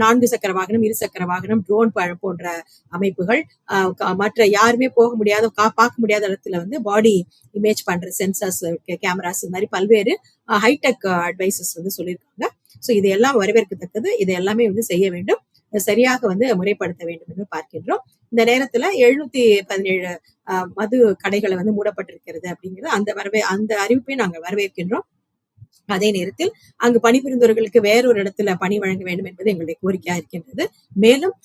4 சக்கர வாகனம், 2 சக்கர வாகனம், ட்ரோன் போன்ற அமைப்புகள், மற்ற யாருமே போக முடியாத, பார்க்க முடியாத இடத்துல வந்து பாடி இமேஜ் பண்ற சென்சார்ஸ், கேமராஸ், இந்த மாதிரி பல்வேறு ஹைடெக் அட்வைசஸ் வந்து சொல்லியிருக்காங்க. சோ இது எல்லாம் வரவேற்கத்தக்கது. இது எல்லாமே வந்து செய்ய வேண்டும், சரியாக வந்து முறைப்படுத்த வேண்டும் என்று பார்க்கின்றோம். இந்த நேரத்துல 717 மது கடைகளை வந்து மூடப்பட்டிருக்கிறது அப்படிங்கிறது அந்த அறிவிப்பை நாங்கள் வரவேற்கின்றோம். அதே நேரத்தில் அங்கு பணிபுரிந்தவர்களுக்கு வேறொரு இடத்துல பணி வழங்க வேண்டும் என்பது எங்களுடைய கோரிக்கையா இருக்கின்றது. மேலும்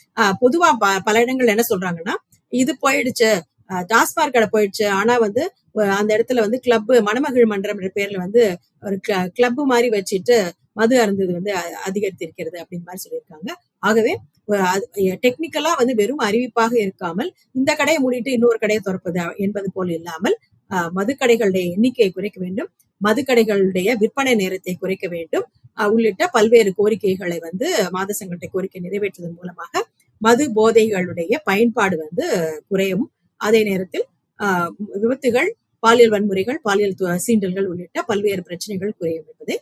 பொதுவா பல இடங்கள் என்ன சொல்றாங்கன்னா, இது போயிடுச்சு, டாஸ்மாக் கடை போயிடுச்சு, ஆனா வந்து அந்த இடத்துல வந்து கிளப், மணமகிழ் மன்றம் பேர்ல வந்து ஒரு கிளப் மாதிரி வச்சுட்டு மது அருந்தது வந்து அதிகரித்திருக்கிறது அப்படின்னு மாதிரி சொல்லியிருக்காங்க. ஆகவே டெக்னிக்கலா வந்து வெறும் அறிவிப்பாக இருக்காமல், இந்த கடையை மூடிட்டு இன்னொரு கடையை திறப்பது என்பது போல் இல்லாமல், மதுக்கடைகளுடைய எண்ணிக்கையை குறைக்க வேண்டும், மதுக்கடைகளுடைய விற்பனை நேரத்தை குறைக்க வேண்டும், உள்ளிட்ட பல்வேறு கோரிக்கைகளை வந்து மாத சங்கத்தை கோரிக்கை நிறைவேற்றுவதன் மூலமாக மது போதைகளுடைய பயன்பாடு வந்து குறையும். அதே நேரத்தில் விபத்துகள், பாலியல் வன்முறைகள், பாலியல் சீண்டல்கள் உள்ளிட்ட பல்வேறு பிரச்சனைகள் குறையும் என்பதை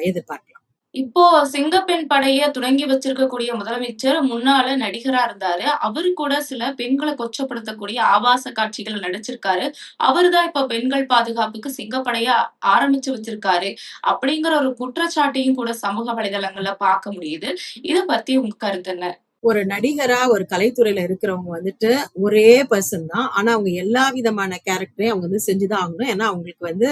எதிர்பார்க்கலாம். இப்போ சிங்கப்பெண் படைய தொடங்கி வச்சிருக்கக்கூடிய முதலமைச்சர் முன்னால நடிகரா இருந்தாரு. அவரு கூட சில பெண்களை கொச்சப்படுத்தக்கூடிய ஆபாச காட்சிகள் நடிச்சிருக்காரு. அவருதான் இப்ப பெண்கள் பாதுகாப்புக்கு சிங்கப்படைய ஆரம்பிச்சு வச்சிருக்காரு அப்படிங்கிற ஒரு குற்றச்சாட்டையும் கூட சமூக வலைதளங்கள்ல பார்க்க முடியுது. இத பத்தி உங்க கருத்து என்ன? ஒரு நடிகரா ஒரு கலைத்துறையில இருக்கிறவங்க வந்துட்டு ஒரே பர்சன் தான். ஆனா அவங்க எல்லா விதமான கேரக்டரையும் அவங்க வந்து செஞ்சுதான் ஆகணும். ஏன்னா அவங்களுக்கு வந்து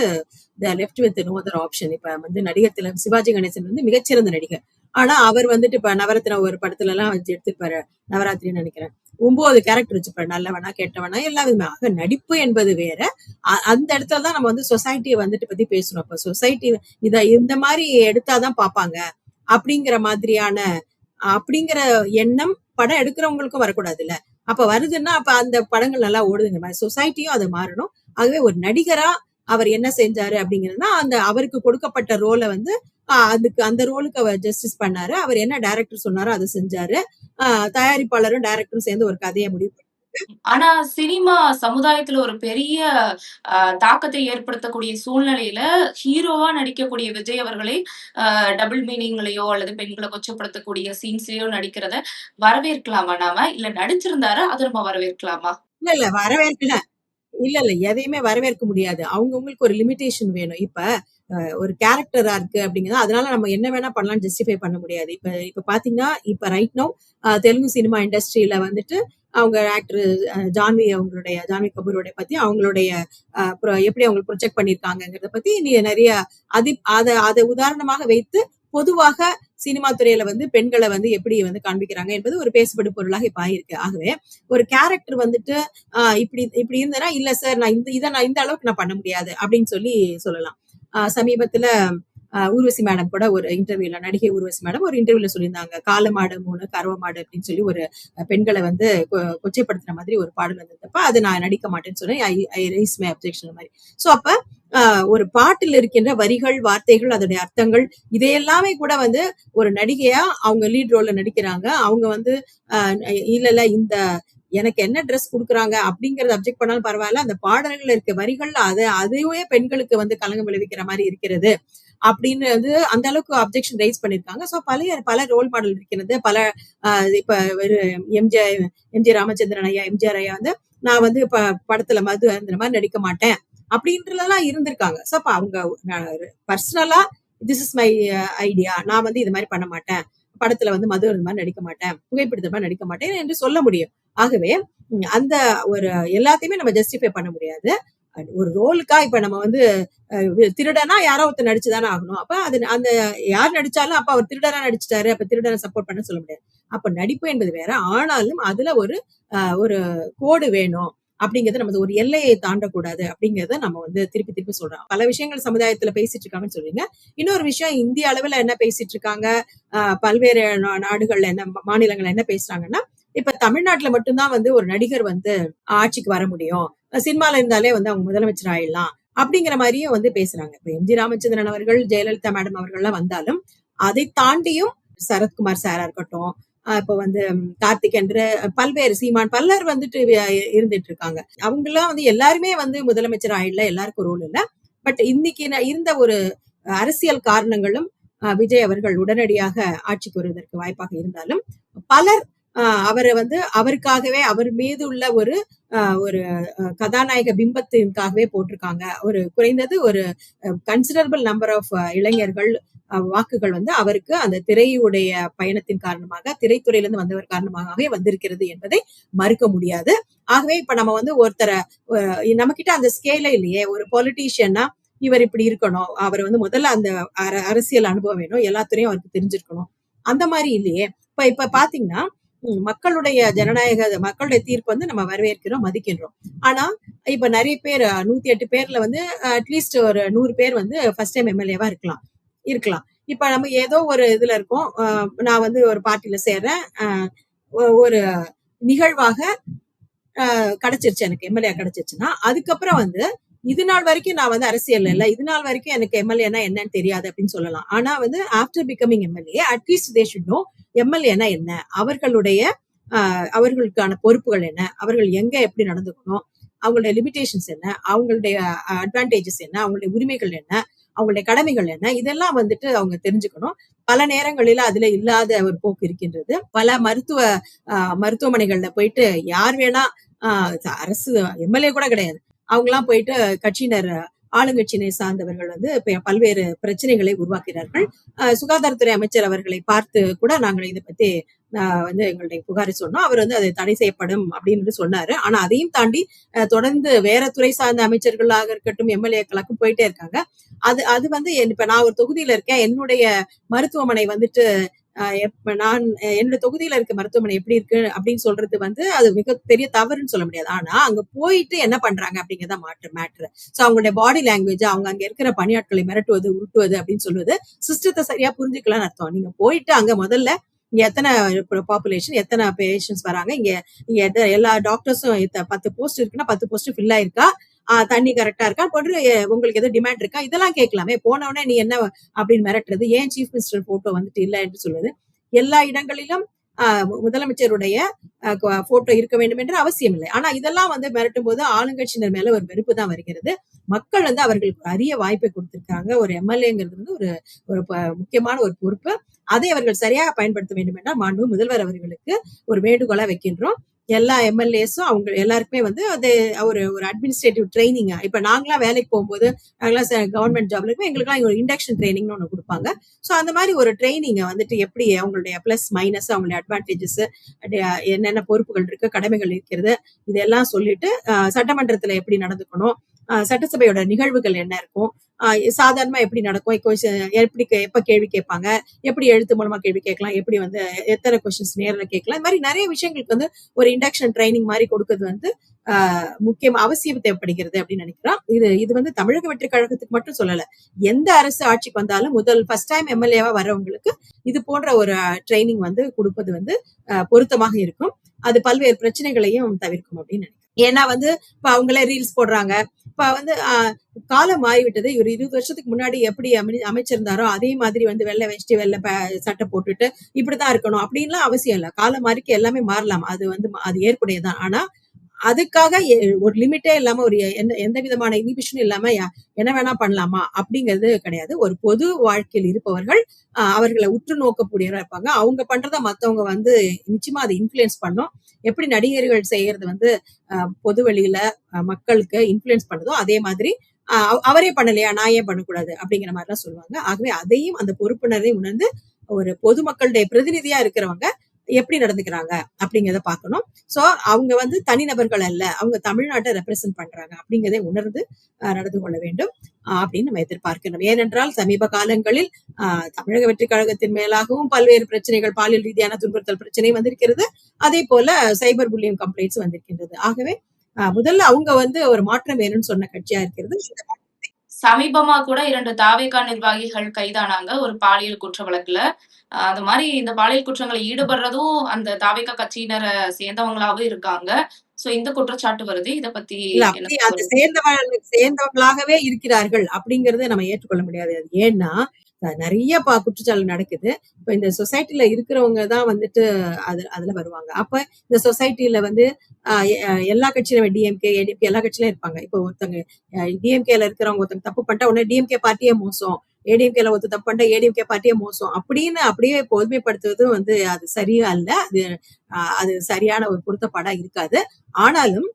left with no other option. இப்ப வந்து நடிகர் சிவாஜி கணேசன் வந்து மிகச்சிறந்த நடிகர். ஆனா அவர் வந்துட்டு இப்ப நவரத்ன ஒரு படத்துல எல்லாம் வச்சு எடுத்துப்பாரு, நவராத்திரின்னு நினைக்கிறேன், 9 கேரக்டர் வச்சுப்பாரு. நல்லவனா கெட்டவனா எல்லா விதமே. ஆக நடிப்பு என்பது வேற. அந்த இடத்துலதான் நம்ம வந்து சொசைட்டியை வந்துட்டு பத்தி பேசணும். அப்ப சொசைட்டி இந்த மாதிரி எடுத்தாதான் பாப்பாங்க அப்படிங்கிற எண்ணம் படம் எடுக்கிறவங்களுக்கும் வரக்கூடாது இல்ல. அப்ப வருதுன்னா அப்ப அந்த படங்கள் நல்லா ஓடுதுங்க. சொசைட்டியும் அது மாறணும். ஆகவே ஒரு நடிகரா அவர் என்ன செஞ்சாரு அப்படிங்கிறதுனா அவருக்கு கொடுக்கப்பட்ட ரோலை வந்து அதுக்கு அந்த ரோலுக்கு அவர் ஜஸ்டிஸ் பண்ணாரு. அவர் என்ன டைரக்டர் சொன்னாரோ அதை செஞ்சாரு. தயாரிப்பாளரும் டைரக்டரும் சேர்ந்து ஒரு கதையை முடிவு. ஆனா சினிமா சமுதாயத்துல ஒரு பெரிய தாக்கத்தை ஏற்படுத்தக்கூடிய சூழ்நிலையில ஹீரோவா நடிக்கக்கூடிய விஜய் அவர்களை டபுள் மீனிங்லயோ அல்லது பெண்களை கொச்சப்படுத்தக்கூடிய சீன்ஸ்லயோ நடிக்கிறத வரவேற்கலாமா நாம? இல்ல நடிச்சிருந்தாரா அதை நம்ம வரவேற்கலாமா? இல்ல வரவேற்கல. இல்ல எதையுமே வரவேற்க முடியாது. அவங்கவுங்களுக்கு ஒரு லிமிடேஷன் வேணும். இப்ப ஒரு கேரக்டரா இருக்கு அப்படிங்கிறது அதனால நம்ம என்ன வேணா பண்ணலாம் ஜஸ்டிஃபை பண்ண முடியாது. இப்ப பாத்தீங்கன்னா இப்ப ரைட் நவ் தெலுங்கு சினிமா இண்டஸ்ட்ரியில வந்துட்டு அவங்க ஆக்டர் ஜான்வி கபூரோட பத்தி அவங்களுடைய எப்படி அவங்க ப்ரொஜெக்ட் பண்ணிருக்காங்கிறத பத்தி நிறைய அதை உதாரணமாக வைத்து பொதுவாக சினிமா துறையில வந்து பெண்களை வந்து எப்படி வந்து காண்பிக்கிறாங்க என்பது ஒரு பேசுபடு பொருளாக இப்ப ஆயிருக்கு. ஆகவே ஒரு கேரக்டர் வந்துட்டு இப்படி இருந்தனா இல்ல சார் நான் இந்த அளவுக்கு நான் பண்ண முடியாது அப்படின்னு சொல்லலாம். சமீபத்துல ஊர்வசி மேடம் கூட ஒரு இன்டர்வியூல, நடிகை ஊர்வசி மேடம் ஒரு இன்டர்வியூல சொல்லியிருந்தாங்க, காலமாடு 3 கறவமாடு அப்படின்னு சொல்லி ஒரு பெண்களை வந்து கொச்சைப்படுத்துற மாதிரி ஒரு பாடல் வந்தப்ப அது நான் நடிக்க மாட்டேன்னு சொன்னேன். ஐ ரைஸ் மை அப்ஜெக்ஷன் மாதிரி. சோ அப்ப ஒரு பாட்டில் இருக்கின்ற வரிகள், வார்த்தைகள், அதோடைய அர்த்தங்கள் இதையெல்லாமே கூட வந்து ஒரு நடிகையா அவங்க லீட் ரோல்ல நடிக்கிறாங்க. அவங்க வந்து இல்ல எனக்கு என்ன ட்ரெஸ் கொடுக்குறாங்க அப்படிங்கறத அப்ஜெக்ட் பண்ணாலும் பரவாயில்ல, அந்த பாடல்கள்ல இருக்க வரிகள் அதுவே பெண்களுக்கு வந்து களங்கம் விளைவிக்கிற மாதிரி இருக்கிறது அப்படின்னு அந்த அளவுக்கு அப்ஜெக்ஷன் ரைஸ் பண்ணிருக்காங்க. சோ பல ரோல் மாடல் இருக்கிறது. பல இப்ப எம்ஜி ராமச்சந்திரன் ஐயா, எம்ஜிஆர் ஐயா வந்து நான் வந்து படத்துல மது அந்த மாதிரி நடிக்க மாட்டேன் அப்படின்றதெல்லாம் இருந்திருக்காங்க. சோ அப்ப அவங்க பர்சனலா திஸ் இஸ் மை ஐடியா, நான் வந்து இது மாதிரி பண்ண மாட்டேன், படத்துல வந்து மது இந்த மாதிரி நடிக்க மாட்டேன், புகைப்பிடித்த மாதிரி நடிக்க மாட்டேன் என்று சொல்ல முடியும். ஆகவே அந்த ஒரு எல்லாத்தையுமே நம்ம ஜஸ்டிஃபை பண்ண முடியாது. ஒரு ரோலுக்கா இப்ப நம்ம வந்து திருடனா யாரோ ஒருத்தர் நடிச்சுதானே ஆகணும். அப்ப அந்த யார் நடிச்சாலும் அப்ப அவர் திருடனா நடிச்சிட்டாரு, அப்ப திருடனை சப்போர்ட் பண்ண சொல்ல முடியாது. அப்ப நடிப்பு என்பது வேற. ஆனாலும் அதுல ஒரு கோடு வேணும் அப்படிங்கறது, நம்ம ஒரு எல்லையை தாண்டக்கூடாது அப்படிங்கறத நம்ம வந்து திருப்பி சொல்றோம். பல விஷயங்கள் சமுதாயத்துல பேசிட்டு இருக்காங்கன்னு சொல்றீங்க. இன்னொரு விஷயம், இந்திய அளவுல என்ன பேசிட்டு இருக்காங்க, பல்வேறு நாடுகள்ல என்ன, மாநிலங்கள்ல என்ன பேசுறாங்கன்னா, இப்ப தமிழ்நாட்டுல மட்டும்தான் வந்து ஒரு நடிகர் வந்து ஆட்சிக்கு வர முடியும், சினிமால இருந்தாலே வந்து அவங்க முதலமைச்சர் ஆயிடலாம் அப்படிங்கிற மாதிரியும் வந்து பேசுறாங்க. இப்ப எம்ஜி ராமச்சந்திரன் அவர்கள், ஜெயலலிதா மேடம் அவர்கள் எல்லாம் வந்தாலும் அதை தாண்டியும் சரத்குமார் சாரா இருக்கட்டும், இப்ப வந்து கார்த்திக் என்று பல்வேறு சீமான் பலர் வந்துட்டு இருந்துட்டு இருக்காங்க. அவங்க எல்லாம் வந்து எல்லாருமே வந்து முதலமைச்சர் ஆயிடல, எல்லாருக்கும் ரோல் இல்ல. பட் இன்னைக்கு இருந்த ஒரு அரசியல் காரணங்களும் விஜய் அவர்கள் உடனடியாக ஆட்சிக்கு வருவதற்கு வாய்ப்பாக இருந்தாலும் பலர் அவரை வந்து அவருக்காகவே, அவர் மீது உள்ள ஒரு கதாநாயக பிம்பத்திற்காகவே போட்டிருக்காங்க. ஒரு குறைந்தது ஒரு கன்சிடரபிள் நம்பர் ஆஃப் இளைஞர்கள் வாக்குகள் வந்து அவருக்கு அந்த திரையுடைய பயணத்தின் காரணமாக, திரைத்துறையிலிருந்து வந்தவர் காரணமாகவே வந்திருக்கிறது என்பதை மறுக்க முடியாது. ஆகவே இப்ப நம்ம வந்து ஒருத்தரை நம்ம கிட்ட அந்த ஸ்கேல இல்லையே. ஒரு பொலிட்டீஷியன்னா இவர் இப்படி இருக்கணும், அவர் வந்து முதல்ல அந்த அரசியல் அனுபவம் வேணும், எல்லாத்துறையும் அவருக்கு தெரிஞ்சிருக்கணும், அந்த மாதிரி இல்லையே. இப்ப பாத்தீங்கன்னா மக்களுடைய மக்களுடைய தீர்ப்பு வந்து நம்ம வரவேற்கிறோம், மதிக்கின்றோம். ஆனா இப்ப நிறைய பேர் 108 பேர்ல வந்து அட்லீஸ்ட் ஒரு 100 பேர் வந்து ஃபர்ஸ்ட் டைம் எம்எல்ஏவா இருக்கலாம். இப்ப நம்ம ஏதோ ஒரு இதுல இருக்கோம், நான் வந்து ஒரு பார்ட்டில சேர்றேன், ஒரு நிகழ்வாக கிடைச்சிருச்சு, எனக்கு எம்எல்ஏ கிடைச்சிருச்சுன்னா அதுக்கப்புறம் வந்து இது நாள் வரைக்கும் நான் வந்து அரசியல் இல்ல, இது நாள் வரைக்கும் எனக்கு எம்எல்ஏனா என்னன்னு தெரியாது அப்படின்னு சொல்லலாம். ஆனா வந்து after becoming MLA at least they should know எம்எல்ஏனா என்ன, அவர்களுடைய அவர்களுக்கான பொறுப்புகள் என்ன, அவர்கள் எங்க எப்படி நடந்துக்கணும், அவங்களுடைய லிமிடேஷன்ஸ் என்ன, அவங்களுடைய அட்வான்டேஜஸ் என்ன, அவங்களுடைய உரிமைகள் என்ன, அவங்களுடைய கடமைகள் என்ன, இதெல்லாம் வந்துட்டு அவங்க தெரிஞ்சுக்கணும். பல நேரங்களில அதுல இல்லாத ஒரு போக்கு இருக்கின்றது. பல மருத்துவமனைகள்ல போயிட்டு யார் வேணா அரசு எம்எல்ஏ கூட கிடையாது, அவங்க எல்லாம் போயிட்டு கட்சியினர் ஆளுங்கட்சியினை சார்ந்தவர்கள் வந்து பல்வேறு பிரச்சனைகளை உருவாக்கிறார்கள். சுகாதாரத்துறை அமைச்சர் அவர்களை பார்த்து கூட நாங்கள் இதை பத்தி வந்து எங்களுடைய புகாரை சொன்னோம். அவர் வந்து அதை தடை செய்யப்படும் அப்படின்னு சொன்னாரு. ஆனா அதையும் தாண்டி தொடர்ந்து வேற துறை சார்ந்த அமைச்சர்களாக இருக்கட்டும், எம்எல்ஏக்களாக்கும் போயிட்டே இருக்காங்க. அது வந்து இப்ப நான் ஒரு தொகுதியில இருக்கேன், என்னுடைய மருத்துவமனை வந்துட்டு நான் என்னோட தொகுதியில இருக்க மருத்துவமனை எப்படி இருக்கு அப்படின்னு சொல்றது வந்து அது மிகப்பெரிய தவறுன்னு சொல்ல முடியாது. ஆனா அங்க போயிட்டு என்ன பண்றாங்க அப்படிங்கறத மேட்ரு. சோ அவங்களுடைய பாடி லாங்குவேஜ், அவங்க அங்க இருக்கிற பணியாட்களை மிரட்டுவது, உருட்டுவது அப்படின்னு சொல்லுவது சிஸ்டத்தை சரியா புரிஞ்சுக்கலாம்னு அர்த்தம். நீங்க போயிட்டு அங்க முதல்ல இங்க எத்தனை பாப்புலேஷன், எத்தனை பேஷண்ட்ஸ் வராங்க, இங்க எல்லா டாக்டர்ஸும் 10 போஸ்ட் இருக்குன்னா 10 போஸ்ட் ஃபில் ஆயிருக்கா, தண்ணி கரெக்டா இருக்கா போன்று, உங்களுக்கு எதுவும் டிமாண்ட் இருக்கா, இதெல்லாம் கேட்கலாமே. போனவொடனே நீ என்ன அப்படின்னு மிரட்டுறது, ஏன் சீஃப் மினிஸ்டர் போட்டோ வந்துட்டு இல்ல என்று சொல்லுது. எல்லா இடங்களிலும் முதலமைச்சருடைய போட்டோ இருக்க வேண்டும் என்று அவசியம் இல்லை. ஆனா இதெல்லாம் வந்து மிரட்டும் போது ஆளுங்கட்சியினர் மேல ஒரு வெறுப்பு தான் வருகிறது. மக்கள் வந்து அவர்களுக்கு அரிய வாய்ப்பை கொடுத்திருக்காங்க. ஒரு எம்எல்ஏங்கிறது வந்து ஒரு முக்கியமான ஒரு பொறுப்பு. அதை அவர்கள் சரியாக பயன்படுத்த வேண்டும் என்றால் மாண்பு முதல்வர் அவர்களுக்கு ஒரு வேண்டுகோளா வைக்கின்றோம். எல்லா எம்எல்ஏஸும் அவங்க எல்லாருக்குமே வந்து அது ஒரு அட்மினிஸ்ட்ரேட்டிவ் ட்ரைனிங். இப்ப நாங்களாம் வேலைக்கு போகும்போது, நாங்களாம் கவர்மெண்ட் ஜாப்ல இருக்கும், எங்களுக்குலாம் ஒரு இண்டக்ஷன் ட்ரைனிங்னு ஒண்ணு கொடுப்பாங்க. சோ அந்த மாதிரி ஒரு ட்ரைனிங் வந்துட்டு எப்படி அவங்களுடைய பிளஸ் மைனஸ், அவங்களுடைய அட்வான்டேஜஸ், என்னென்ன பொறுப்புகள் இருக்கு, கடமைகள் இருக்கிறது, இதெல்லாம் சொல்லிட்டு சட்டமன்றத்துல எப்படி நடந்துக்கணும், சட்டசபையோட நிகழ்வுகள் என்ன இருக்கும், சாதாரணமா எப்படி நடக்கும், எப்படி எப்ப கேள்வி கேட்பாங்க, எப்படி எழுத்து மூலமா கேள்வி கேட்கலாம், எப்படி வந்து எத்தனை கொஸ்டின்ஸ் நேரில் கேட்கலாம், இந்த மாதிரி நிறைய விஷயங்களுக்கு வந்து ஒரு இண்டக்ஷன் ட்ரைனிங் மாதிரி கொடுக்கிறது வந்து முக்கியம் அவசியம் தேவைப்படுகிறது அப்படின்னு நினைக்கிறோம். இது வந்து தமிழக வெற்றி கழகத்துக்கு மட்டும் சொல்லல, எந்த அரசு ஆட்சிக்கு வந்தாலும் ஃபர்ஸ்ட் டைம் எம்எல்ஏவா வர்றவங்களுக்கு இது போன்ற ஒரு ட்ரைனிங் வந்து கொடுப்பது வந்து பொருத்தமாக இருக்கும். அது பல்வேறு பிரச்சனைகளையும் தவிர்க்கும் அப்படின்னு நினைக்கிறேன். ஏன்னா வந்து இப்ப அவங்களே ரீல்ஸ் போடுறாங்க. இப்ப வந்து காலம் மாறிவிட்டது. ஒரு 20 வருஷத்துக்கு முன்னாடி எப்படி அமைச்சிருந்தாரோ அதே மாதிரி வந்து வெள்ளை வேஷ்டி, வெள்ளை சட்டை போட்டுட்டு இப்படிதான் இருக்கணும் அப்படின்லாம் அவசியம் இல்லை. காலம் மாறிக்கு எல்லாமே மாறலாம். அது ஏற்புடையதான். ஆனா அதுக்காக ஒரு லிமிட்டே இல்லாம, ஒரு எந்த விதமான இனிபிஷனும் இல்லாம என்ன வேணா பண்ணலாமா அப்படிங்கிறது கிடையாது. ஒரு பொது வாழ்க்கையில் இருப்பவர்கள் அவர்களை உற்று நோக்கக்கூடியவர்களா இருப்பாங்க. அவங்க பண்றத மத்தவங்க வந்து நிச்சயமா அதை இன்ஃபுளுயன்ஸ் பண்ணும். எப்படி நடிகர்கள் செய்யறது வந்து பொது வெளியில மக்களுக்கு இன்ஃபுளுயன்ஸ் பண்ணுதோ, அதே மாதிரி அவரே பண்ணலையா நான் ஏன் பண்ணக்கூடாது அப்படிங்கிற மாதிரிலாம் சொல்லுவாங்க. ஆகவே அதையும் அந்த பொறுப்பினரை உணர்ந்து ஒரு பொதுமக்களுடைய பிரதிநிதியா இருக்கிறவங்க எப்படி நடந்துக்கிறாங்க அப்படிங்கிறத பார்க்கணும். சோ அவங்க வந்து தனிநபர்கள் அல்ல, அவங்க தமிழ்நாட்டை ரெப்ரசென்ட் பண்றாங்க அப்படிங்கிறதை உணர்ந்து நடந்து கொள்ள வேண்டும் அப்படின்னு நம்ம எதிர்பார்க்கணும். ஏனென்றால் சமீப காலங்களில் தமிழக வெற்றி கழகத்தின் மேலாகவும் பல்வேறு பிரச்சனைகள், பாலியல் ரீதியான துன்புறுத்தல் பிரச்சனை வந்திருக்கிறது. அதே போல சைபர் புல்லிங் கம்ப்ளைண்ட்ஸ் வந்திருக்கின்றது. ஆகவே முதல்ல அவங்க வந்து ஒரு மாற்றம் வேணும்னு சொன்ன கட்சியா இருக்கிறது. சமீபமா கூட 2 தாவேகா நிர்வாகிகள் கைதானாங்க ஒரு பாலியல் குற்ற வழக்குல. அந்த மாதிரி இந்த பாலியல் குற்றங்களை ஈடுபடுறதும் அந்த தாவேகா கட்சியினரை சேர்ந்தவங்களாவும் இருக்காங்க. சோ இந்த குற்றச்சாட்டு வருது. இத பத்தி அந்த சேர்ந்தவங்களாகவே இருக்கிறார்கள் அப்படிங்கறத நம்ம ஏற்றுக்கொள்ள முடியாது. ஏன்னா நிறைய குற்றச்சாட்டு நடக்குது. இப்ப இந்த சொசைட்டில இருக்கிறவங்க தான் வந்துட்டு அதுல வருவாங்க. அப்ப இந்த சொசைட்டில வந்து எல்லா கட்சியிலும் டிஎம்கே, ஏடிஎம்கே எல்லா கட்சியிலும் இருப்பாங்க. இப்ப ஒருத்தங்க டிஎம்கேல இருக்கிறவங்க ஒருத்தங்க தப்பு பண்ணிட்டா உடனே டிஎம்கே பார்ட்டியே மோசம், ஏடிஎம்கேல ஒருத்தர் தப்பு பண்ணிட்டா ஏடிஎம்கே பார்ட்டியே மோசம் அப்படின்னு அப்படியே பொதுமைப்படுத்துவதும் வந்து அது சரியா இல்ல. அது சரியான ஒரு பொருத்தப்பாடா இருக்காது. ஆனாலும்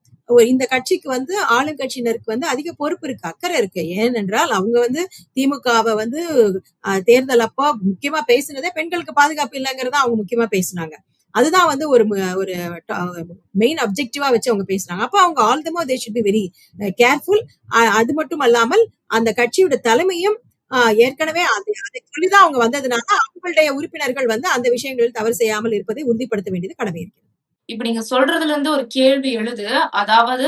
இந்த கட்சிக்கு வந்து ஆளுங்கட்சியினருக்கு வந்து அதிக பொறுப்பு இருக்கு, அக்கறை இருக்கு. ஏனென்றால் அவங்க வந்து திமுகவை வந்து தேர்தல் அப்போ முக்கியமா பேசினதே பெண்களுக்கு பாதுகாப்பு இல்லைங்கிறதா அவங்க முக்கியமா பேசினாங்க. அதுதான் வந்து ஒரு மெயின் அப்ஜெக்டிவா வச்சு அவங்க பேசுறாங்க. அப்ப அவங்க all the more they should be very careful. அது மட்டும் அல்லாமல் அந்த கட்சியோட தலைமையும் ஏற்கனவே அதை சொல்லிதான் அவங்க வந்ததுனால அவங்களுடைய உறுப்பினர்கள் வந்து அந்த விஷயங்களில் தவறு செய்யாமல் இருப்பதை உறுதிப்படுத்த வேண்டியது கடமை இருக்கிறது. இப்ப நீங்க சொல்றதுல இருந்து ஒரு கேள்வி எழுது. அதாவது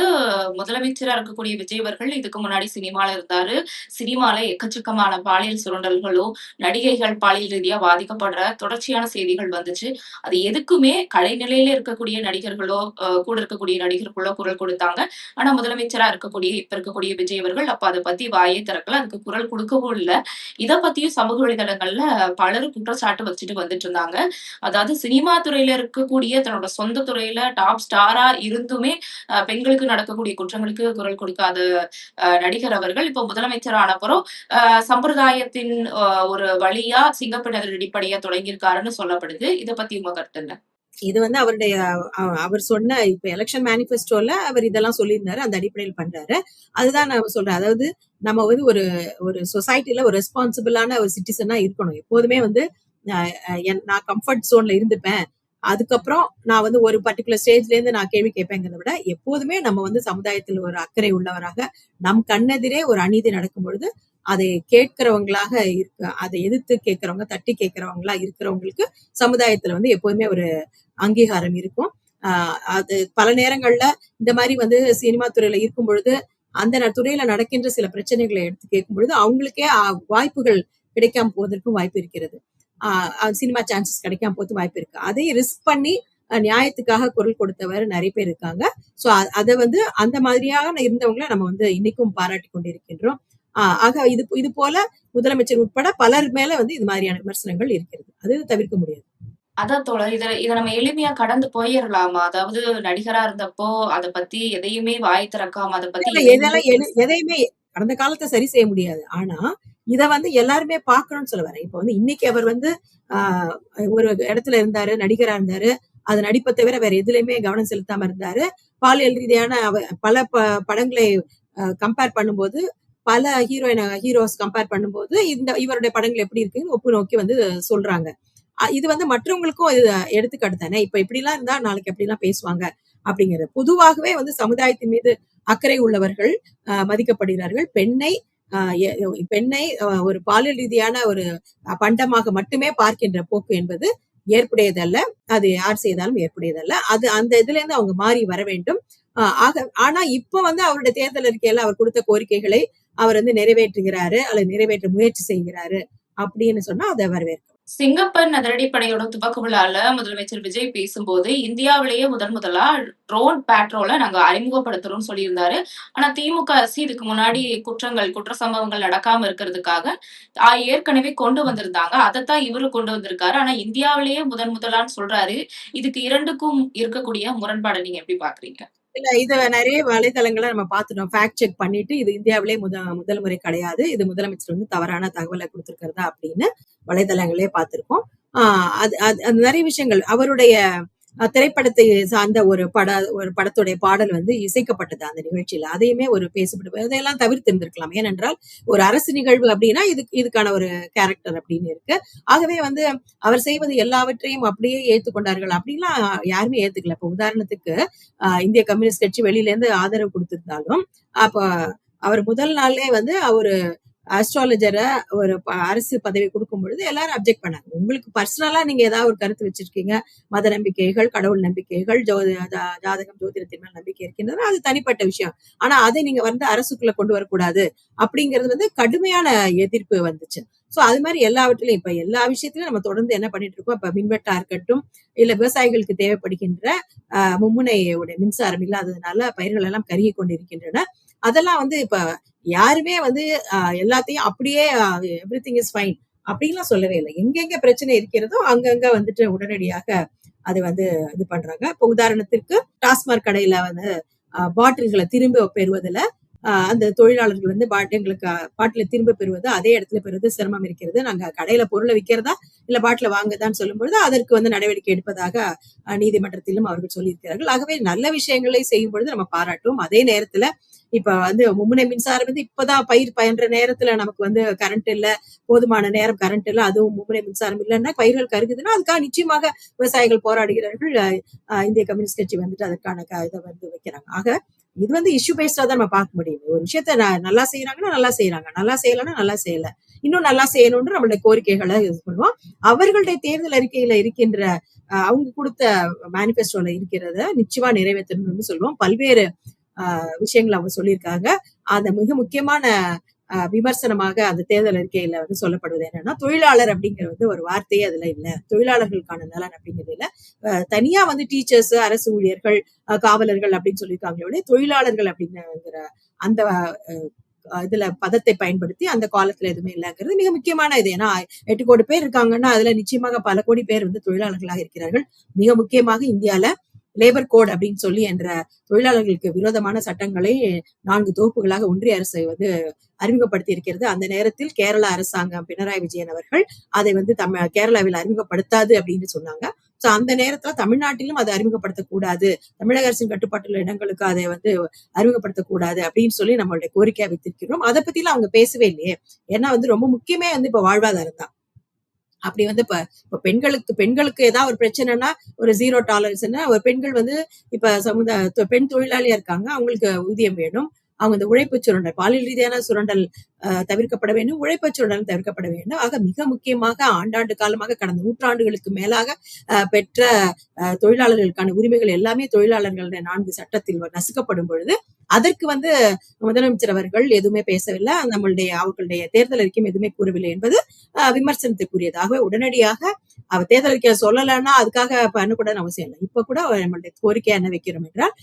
முதலமைச்சரா இருக்கக்கூடிய விஜய் அவர்கள் இதுக்கு முன்னாடி சினிமால இருந்தாரு. சினிமால எக்கச்சக்கமான பாலியல் சுரண்டல்களும், நடிகைகள் பாலியல் ரீதியா பாதிக்கப்படுற தொடர்ச்சியான செய்திகள் வந்துச்சு. அது எதுக்குமே கடைநிலையில இருக்கக்கூடிய நடிகர்களோ, கூட இருக்கக்கூடிய நடிகர்களோ குரல் கொடுத்தாங்க. ஆனா முதலமைச்சரா இருக்கக்கூடிய இப்ப இருக்கக்கூடிய விஜய் அவர்கள் அப்ப அத பத்தி வாயே திறக்கல. அதுக்கு குரல் குடுக்கவும் இல்ல. இத பத்தியும் சமூக வலைதளங்கள்ல பலரும் குற்றச்சாட்டு வச்சுட்டு வந்துட்டு இருந்தாங்க. அதாவது சினிமா துறையில இருக்கக்கூடிய தன்னோட சொந்த துறையில டாப் ஸ்டாரா இருந்துமே பெண்களுக்கு நடக்கக்கூடிய குற்றங்களுக்கு குரல் கொடுக்காத நடிகர் அவர்கள் இப்போ முதலமைச்சர் ஆனப்புறம் சம்பிரதாயத்தின் ஒரு வழியா சிங்கப்பெண் அடிப்படையா தொடங்கியிருக்காருன்னு சொல்லப்படுது. இத பத்தி உங்க கருத்து என்ன? இது வந்து அவருடைய அவர் சொன்ன இப்ப எலெக்ஷன் மேனிஃபெஸ்டோல அவர் இதெல்லாம் சொல்லியிருந்தாரு. அந்த அடிப்படையில் பண்றாரு. அதுதான் நான் சொல்றேன். அதாவது நம்ம வந்து ஒரு ஒரு சொசைட்டில ஒரு ரெஸ்பான்சிபிளான ஒரு சிட்டிசனா இருக்கணும். எப்போதுமே வந்து நான் கம்ஃபர்ட் ஜோன்ல இருந்துப்பேன். அதுக்கப்புறம் நான் வந்து ஒரு பர்டிகுலர் ஸ்டேஜ்ல இருந்து நான் கேள்வி கேட்பேங்கிறத விட எப்போதுமே நம்ம வந்து சமுதாயத்தில் ஒரு அக்கறை உள்ளவராக நம் கண்ணெதிரே ஒரு அநீதி நடக்கும் பொழுது அதை கேட்கிறவங்களாக அதை எதிர்த்து கேட்கிறவங்க, தட்டி கேட்கிறவங்களா இருக்கிறவங்களுக்கு சமுதாயத்துல வந்து எப்போதுமே ஒரு அங்கீகாரம் இருக்கும். அது பல நேரங்கள்ல இந்த மாதிரி வந்து சினிமா துறையில இருக்கும் பொழுது அந்த துறையில நடக்கின்ற சில பிரச்சனைகளை எடுத்து கேட்கும் பொழுது அவங்களுக்கே வாய்ப்புகள் கிடைக்காம போவதற்கும் வாய்ப்பு இருக்கிறது. சினிமா சான்சஸ் கிடைக்காம போது வாய்ப்பு இருக்கு. அதை ரிஸ்க் பண்ணி நியாயத்துக்காக குரல் கொடுத்தவர் நிறைய பேர் இருக்காங்க. சோ அதை வந்து அந்த மாதிரியாக இருந்தவங்களை நம்ம வந்து இன்னைக்கும் பாராட்டி கொண்டிருக்கின்றோம். ஆக இது போல முதலமைச்சர் உட்பட பலர் மேல வந்து இது மாதிரியான விமர்சனங்கள் இருக்கிறது. அது தவிர்க்க முடியாது. அதான் தோழர். இத நம்ம எளிமையா கடந்து போயிரலாமா? அதாவது நடிகரா இருந்தப்போ அத பத்தி எதையுமே வாய் திறக்காம அத பத்தி எதையுமே கடந்த காலத்தை சரி செய்ய முடியாது. ஆனா இத வந்து எல்லாருமே பார்க்கணும்னு சொல்ல வரேன். இப்ப வந்து இன்னைக்கு அவர் வந்து ஒரு இடத்துல இருந்தாரு, நடிகரா இருந்தாரு. அது நடிப்பை தவிர வேற எதுலையுமே கவனம் செலுத்தாம இருந்தாரு. பாலியல் ரீதியான பல படங்களை கம்பேர் பண்ணும்போது பல ஹீரோஸ் கம்பேர் பண்ணும்போது இவருடைய படங்கள் எப்படி இருக்குன்னு ஒப்பு நோக்கி வந்து சொல்றாங்க. இது வந்து மற்றவங்களுக்கும் இது எடுத்துக்காட்டு தானே. இப்ப இப்படி எல்லாம் இருந்தா நாளைக்கு எப்படி எல்லாம் பேசுவாங்க அப்படிங்கிறது. பொதுவாகவே வந்து சமுதாயத்தின் மீது அக்கறை உள்ளவர்கள் மதிக்கப்படுகிறார்கள். பெண்ணை ஒரு பாலியல் ரீதியான ஒரு பண்டமாக மட்டுமே பார்க்கின்ற போக்கு என்பது ஏற்புடையதல்ல. அது யார் செய்தாலும் ஏற்புடையதல்ல. அது அந்த இதுல இருந்து அவங்க மாறி வர வேண்டும். ஆனா இப்ப வந்து அவருடைய தேர்தல் அறிக்கையில அவர் கொடுத்த கோரிக்கைகளை அவர் வந்து நிறைவேற்றுகிறாரு அல்லது நிறைவேற்ற முயற்சி செய்கிறாரு அப்படின்னு சொன்னா அதை வரவேற்கும். சிங்கப்பெண் அதிரடிப்படையோட துவக்க விழால முதலமைச்சர் விஜய் பேசும்போது இந்தியாவிலேயே முதலா ட்ரோன் பேட்ரோலை நாங்க அறிமுகப்படுத்துறோம்னு சொல்லியிருந்தாரு. ஆனா திமுக அரசு இதுக்கு முன்னாடி குற்ற சம்பவங்கள் நடக்காம இருக்கிறதுக்காக ஏற்கனவே கொண்டு வந்திருந்தாங்க. அதைத்தான் இவரு கொண்டு வந்திருக்காரு. ஆனா இந்தியாவிலேயே முதலான்னு சொல்றாரு. இதுக்கு இரண்டுக்கும் இருக்கக்கூடிய முரண்பாடை நீங்க எப்படி பாக்குறீங்க? இல்ல இத நிறைய வலைதளங்களை நம்ம பார்த்துட்டோம். ஃபேக்ட் செக் பண்ணிட்டு இது இந்தியாவிலே முதல் முறை கிடையாது. இது முதலமைச்சர் வந்து தவறான தகவலை கொடுத்திருக்கிறதா அப்படின்னு வலைதளங்களே பார்த்திருக்கோம். அது நிறைய விஷயங்கள் அவருடைய திரைப்படத்தை சார்ந்த ஒரு படத்துடைய பாடல் வந்து இசைக்கப்பட்டது அந்த நிகழ்ச்சியில. அதையுமே ஒரு பேசப்பட்டு அதையெல்லாம் தவிர்த்து இருந்திருக்கலாம். ஏனென்றால் ஒரு அரசு நிகழ்வு அப்படின்னா இதுக்கான ஒரு கேரக்டர் அப்படின்னு இருக்கு. ஆகவே வந்து அவர் செய்வது எல்லாவற்றையும் அப்படியே ஏத்துக்கொண்டார்கள் அப்படின்லாம் யாருமே ஏத்துக்கல. இப்ப உதாரணத்துக்கு இந்திய கம்யூனிஸ்ட் கட்சி வெளியில இருந்து ஆதரவு கொடுத்திருந்தாலும் அப்ப அவர் முதல் நாள்லே வந்து அவரு அஸ்ட்ராலஜரை ஒரு அரசு பதவி கொடுக்கும் பொழுது எல்லாரும் அப்செக்ட் பண்ணாங்க. உங்களுக்கு பர்சனலா நீங்க ஏதாவது ஒரு கருத்து வச்சிருக்கீங்க, மத நம்பிக்கைகள், கடவுள் நம்பிக்கைகள், ஜாதகம் ஜோதிடத்தின் மேல் நம்பிக்கை இருக்கின்றது, அது தனிப்பட்ட விஷயம். ஆனா அதை நீங்க வந்து அரசுக்குள்ள கொண்டு வரக்கூடாது அப்படிங்கிறது வந்து கடுமையான எதிர்ப்பு வந்துச்சு. சோ அது மாதிரி எல்லாவற்றிலும் இப்ப எல்லா விஷயத்திலும் நம்ம தொடர்ந்து என்ன பண்ணிட்டு இருக்கோம். இப்ப மின்வெட்டா இருக்கட்டும், இல்ல விவசாயிகளுக்கு தேவைப்படுகின்ற மும்முனையுடைய மின்சாரம் இல்லாததுனால பயிர்கள் எல்லாம் கருகி கொண்டிருக்கின்றன. அதெல்லாம் வந்து இப்ப யாருமே வந்து எல்லாத்தையும் அப்படியே எவ்ரிதிங் இஸ் ஃபைன் அப்படின்லாம் சொல்லவே இல்லை. எங்கெங்க பிரச்சனை இருக்கிறதோ அங்கங்க வந்துட்டு உடனடியாக அது வந்து இது பண்றாங்க. இப்ப உதாரணத்திற்கு டாஸ்மாக் கடையில வந்து பாட்டில்களை திரும்ப பெறுவதில் அந்த தொழிலாளர்கள் வந்து எங்களுக்கு பாட்டில திரும்ப பெறுவது அதே இடத்துல பெறுவது சிரமம் இருக்கிறது. நாங்க கடையில பொருளை விற்கிறதா இல்ல பாட்டில வாங்கதான்னு சொல்லும் பொழுது அதற்கு வந்து நடவடிக்கை எடுப்பதாக நீதிமன்றத்திலும் அவர்கள் சொல்லியிருக்கிறார்கள். ஆகவே நல்ல விஷயங்களை செய்யும் பொழுது நம்ம பாராட்டுவோம். அதே நேரத்துல இப்ப வந்து மும்முனை மின்சாரம் வந்து இப்பதான் பயிர் பயின்ற நேரத்துல நமக்கு வந்து கரண்ட் இல்ல, போதுமான நேரம் கரண்ட் இல்ல, அதுவும் மும்முனை மின்சாரம் இல்லைன்னா பயிர்கள் கருகுதுன்னா அதுக்காக நிச்சயமாக விவசாயிகள் போராடுகிறார்கள். இந்திய கம்யூனிஸ்ட் கட்சி வந்துட்டு அதற்கான இதை வந்து வைக்கிறாங்க. ஆக இது வந்து இஷ்யூ பேஸ்டா தான் நம்ம பார்க்க முடியும். ஒரு விஷயத்த நல்லா செய்யறாங்கன்னா நல்லா செய்யறாங்க, நல்லா செய்யலன்னா நல்லா செய்யல. இன்னும் நல்லா செய்யணும்னு நம்மளுடைய கோரிக்கைகளை இது பண்ணுவோம். அவர்களுடைய தேர்தல் அறிக்கையில இருக்கின்ற அவங்க கொடுத்த மேனிபெஸ்டோல இருக்கிறத நிச்சயமா நிறைவேற்றணும்னு சொல்லுவோம். பல்வேறு விஷயங்கள் அவங்க சொல்லியிருக்காங்க. அந்த மிக முக்கியமான விமர்சனமாக அந்த தேர்தல் அறிக்கையில வந்து சொல்லப்படுவது என்னன்னா, தொழிலாளர் அப்படிங்கிற ஒரு வார்த்தையே அதுல இல்ல. தொழிலாளர்களுக்கான நலன் அப்படிங்கிறது இல்ல. தனியா வந்து டீச்சர்ஸ், அரசு ஊழியர்கள், காவலர்கள் அப்படின்னு சொல்லியிருக்காங்களே, தொழிலாளர்கள் அப்படிங்கிற அந்த இதுல பதத்தை பயன்படுத்தி அந்த காலத்துல எதுவுமே இல்லைங்கிறது மிக முக்கியமான இது. ஏன்னா 8 கோடி பேர் இருக்காங்கன்னா அதுல நிச்சயமாக பல கோடி பேர் வந்து தொழிலாளர்களாக இருக்கிறார்கள். மிக முக்கியமாக இந்தியால லேபர் கோட் அப்படின்னு சொல்லி என்ற தொழிலாளர்களுக்கு விரோதமான சட்டங்களை 4 தொகுப்புகளாக ஒன்றிய அரசு வந்து அறிமுகப்படுத்தி இருக்கிறது. அந்த நேரத்தில் கேரள அரசாங்கம் பினராயி விஜயன் அவர்கள் அதை வந்து கேரளாவில் அறிமுகப்படுத்தாது அப்படின்னு சொன்னாங்க. சோ அந்த நேரத்துல தமிழ்நாட்டிலும் அதை அறிமுகப்படுத்தக்கூடாது, தமிழக அரசின் கட்டுப்பாட்டுள்ள இடங்களுக்கு அதை வந்து அறிமுகப்படுத்தக்கூடாது அப்படின்னு சொல்லி நம்மளுடைய கோரிக்கையா வைத்திருக்கிறோம். அதை பத்திலாம் அவங்க பேசவே இல்லையே. ஏன்னா வந்து ரொம்ப முக்கியமே வந்து இப்ப வாழ்வாதாரம் தான். அப்படி வந்து இப்ப பெண்களுக்கு ஏதாவது ஒரு பிரச்சனைனா ஒரு 0 டாலரன்ஸ்னா ஒரு பெண்கள் வந்து இப்ப பெண் தொழிலாளியா இருக்காங்க, அவங்களுக்கு ஊதியம் வேணும். அவங்க இந்த உழைப்பு சுரண்டல், பாலியல் ரீதியான சுரண்டல் தவிர்க்கப்பட வேண்டும், உழைப்பு சுரண்டல் தவிர்க்கப்பட வேண்டும். ஆக மிக முக்கியமாக ஆண்டாண்டு காலமாக கடந்த நூற்றாண்டுகளுக்கு மேலாக பெற்ற தொழிலாளர்களுக்கான உரிமைகள் எல்லாமே தொழிலாளர்களுடைய 4 சட்டத்தில் நசுக்கப்படும் பொழுது அதற்கு வந்து முதலமைச்சர் அவர்கள் எதுவுமே பேசவில்லை, அவர்களுடைய தேர்தல் அறிக்கையும் எதுவுமே கூறவில்லை என்பது விமர்சனத்துக்குரியதாக. உடனடியாக அவர் தேர்தல் அறிக்கை சொல்லலைன்னா அதுக்காக பண்ணக்கூடாதுன்னு அவசியம் இல்லை. இப்ப கூட நம்மளுடைய கோரிக்கை என்ன வைக்கிறோம் என்றால்,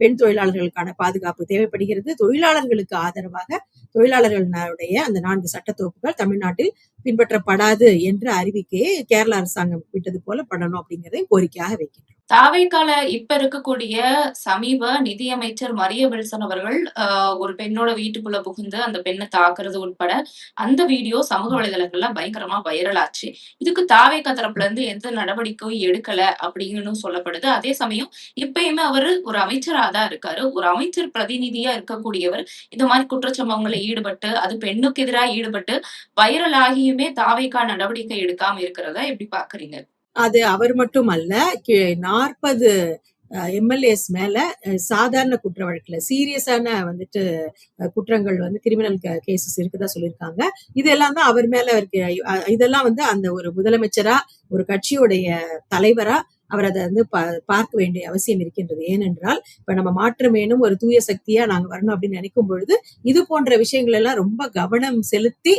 பெண் தொழிலாளர்களுக்கான பாதுகாப்பு தேவைப்படுகிறது. தொழிலாளர்களுக்கு ஆதரவாக தொழிலாளர்களுடைய அந்த 4 சட்ட தொகுப்புகள் தமிழ்நாட்டில் பின்பற்றப்படாது என்ற அறிவிக்கையை கேரள அரசாங்கம் விட்டது போல பண்ணணும் அப்படிங்கறதையும் கோரிக்கையாக வைக்கின்றோம். தாவேக்கால இப்ப இருக்கக்கூடிய சமீப நிதியமைச்சர் மரிய வில்சன் அவர்கள் ஒரு பெண்ணோட வீட்டுக்குள்ள புகுந்து அந்த பெண்ணை தாக்குறது உட்பட அந்த வீடியோ சமூக வலைதளங்கள்ல பயங்கரமா வைரல் ஆச்சு. இதுக்கு தாவேக்கா தரப்புல இருந்து எந்த நடவடிக்கையும் எடுக்கல அப்படின்னு சொல்லப்படுது. அதே சமயம் இப்பயுமே அவரு ஒரு அமைச்சரா தான் இருக்காரு. ஒரு அமைச்சர் பிரதிநிதியா இருக்கக்கூடியவர் இந்த மாதிரி குற்றச்சம்பவங்களை ஈடுபட்டு, அது பெண்ணுக்கு எதிராக ஈடுபட்டு வைரல் ஆகியுமே தாவேக்கா நடவடிக்கை எடுக்காம இருக்கிறதா எப்படி பாக்குறீங்க? அது அவர் மட்டும் அல்ல, 40 எம்எல்ஏஸ் மேல சாதாரண குற்ற வழக்குல சீரியஸான வந்துட்டு குற்றங்கள் வந்து கிரிமினல் கேசஸ் இருக்குதா சொல்லியிருக்காங்க. இதெல்லாம் தான் அவர் மேல இருக்கு. இதெல்லாம் வந்து அந்த ஒரு முதலமைச்சரா, ஒரு கட்சியுடைய தலைவரா அவர் அதை வந்து பார்க்க வேண்டிய அவசியம் இருக்கின்றது. ஏனென்றால் இப்ப நம்ம மாற்றம் வேணும், ஒரு தூய சக்தியா நாங்க வரணும் அப்படின்னு நினைக்கும் பொழுது இது போன்ற விஷயங்கள் எல்லாம் ரொம்ப கவனம் செலுத்தி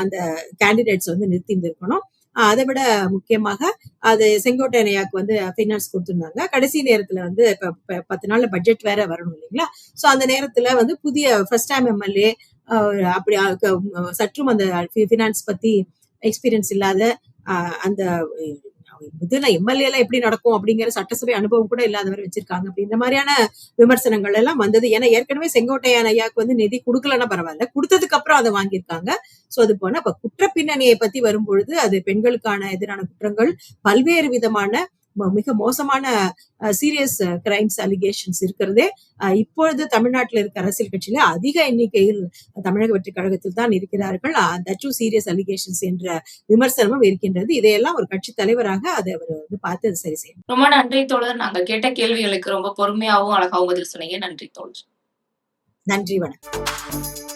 அந்த கேண்டிடேட்ஸ் வந்து நிறுத்தி இருக்கணும். அதை விட முக்கியமாக அது செங்கோட்டையன் ஐயாக்கு வந்து பைனான்ஸ் கொடுத்திருந்தாங்க. கடைசி நேரத்துல வந்து இப்ப 10 நாள்ல பட்ஜெட் வேற வரணும் இல்லைங்களா? சோ அந்த நேரத்துல வந்து புதிய ஃபர்ஸ்ட் டைம் எம்எல்ஏ அப்படி சற்றும் அந்த பினான்ஸ் பத்தி எக்ஸ்பீரியன்ஸ் இல்லாத அந்த இதுல எம்எல்ஏ எல்லாம் எப்படி நடக்கும் அப்படிங்கிற சட்டசபை அனுபவம் கூட இல்லாதவர் வச்சிருக்காங்க அப்படின்ற மாதிரியான விமர்சனங்கள் எல்லாம் வந்தது. ஏன்னா ஏற்கனவே செங்கோட்டையன் ஐயாக்கு வந்து நிதி கொடுக்கலன்னா பரவாயில்ல, கொடுத்ததுக்கு அப்புறம் அதை வாங்கியிருக்காங்க. சோ அது போனா இப்ப குற்ற பின்னணியை பத்தி வரும்பொழுது அது பெண்களுக்கான எதிரான குற்றங்கள், பல்வேறு விதமான மிக மோசமான சீரியஸ் கிரைம்ஸ் அலிகேஷன்ஸ் இருக்கிறதே இப்பொழுது தமிழ்நாட்டில் இருக்க அரசியல் கட்சியில அதிக எண்ணிக்கையில் தமிழக வெற்றி கழகத்தில் தான் இருக்கிறார்கள். தட் சீரியஸ் அலிகேஷன்ஸ் என்ற விமர்சனமும் இருக்கின்றது. இதையெல்லாம் ஒரு கட்சி தலைவராக அதை அவர் வந்து பார்த்து அதை சரி செய்யணும். ரொம்ப நன்றி தோழர். நாங்க கேட்ட கேள்விகளுக்கு ரொம்ப பொறுமையாகவும் அழகாகவும் பதில் சொன்னீங்க. நன்றி தோழர். நன்றி, வணக்கம்.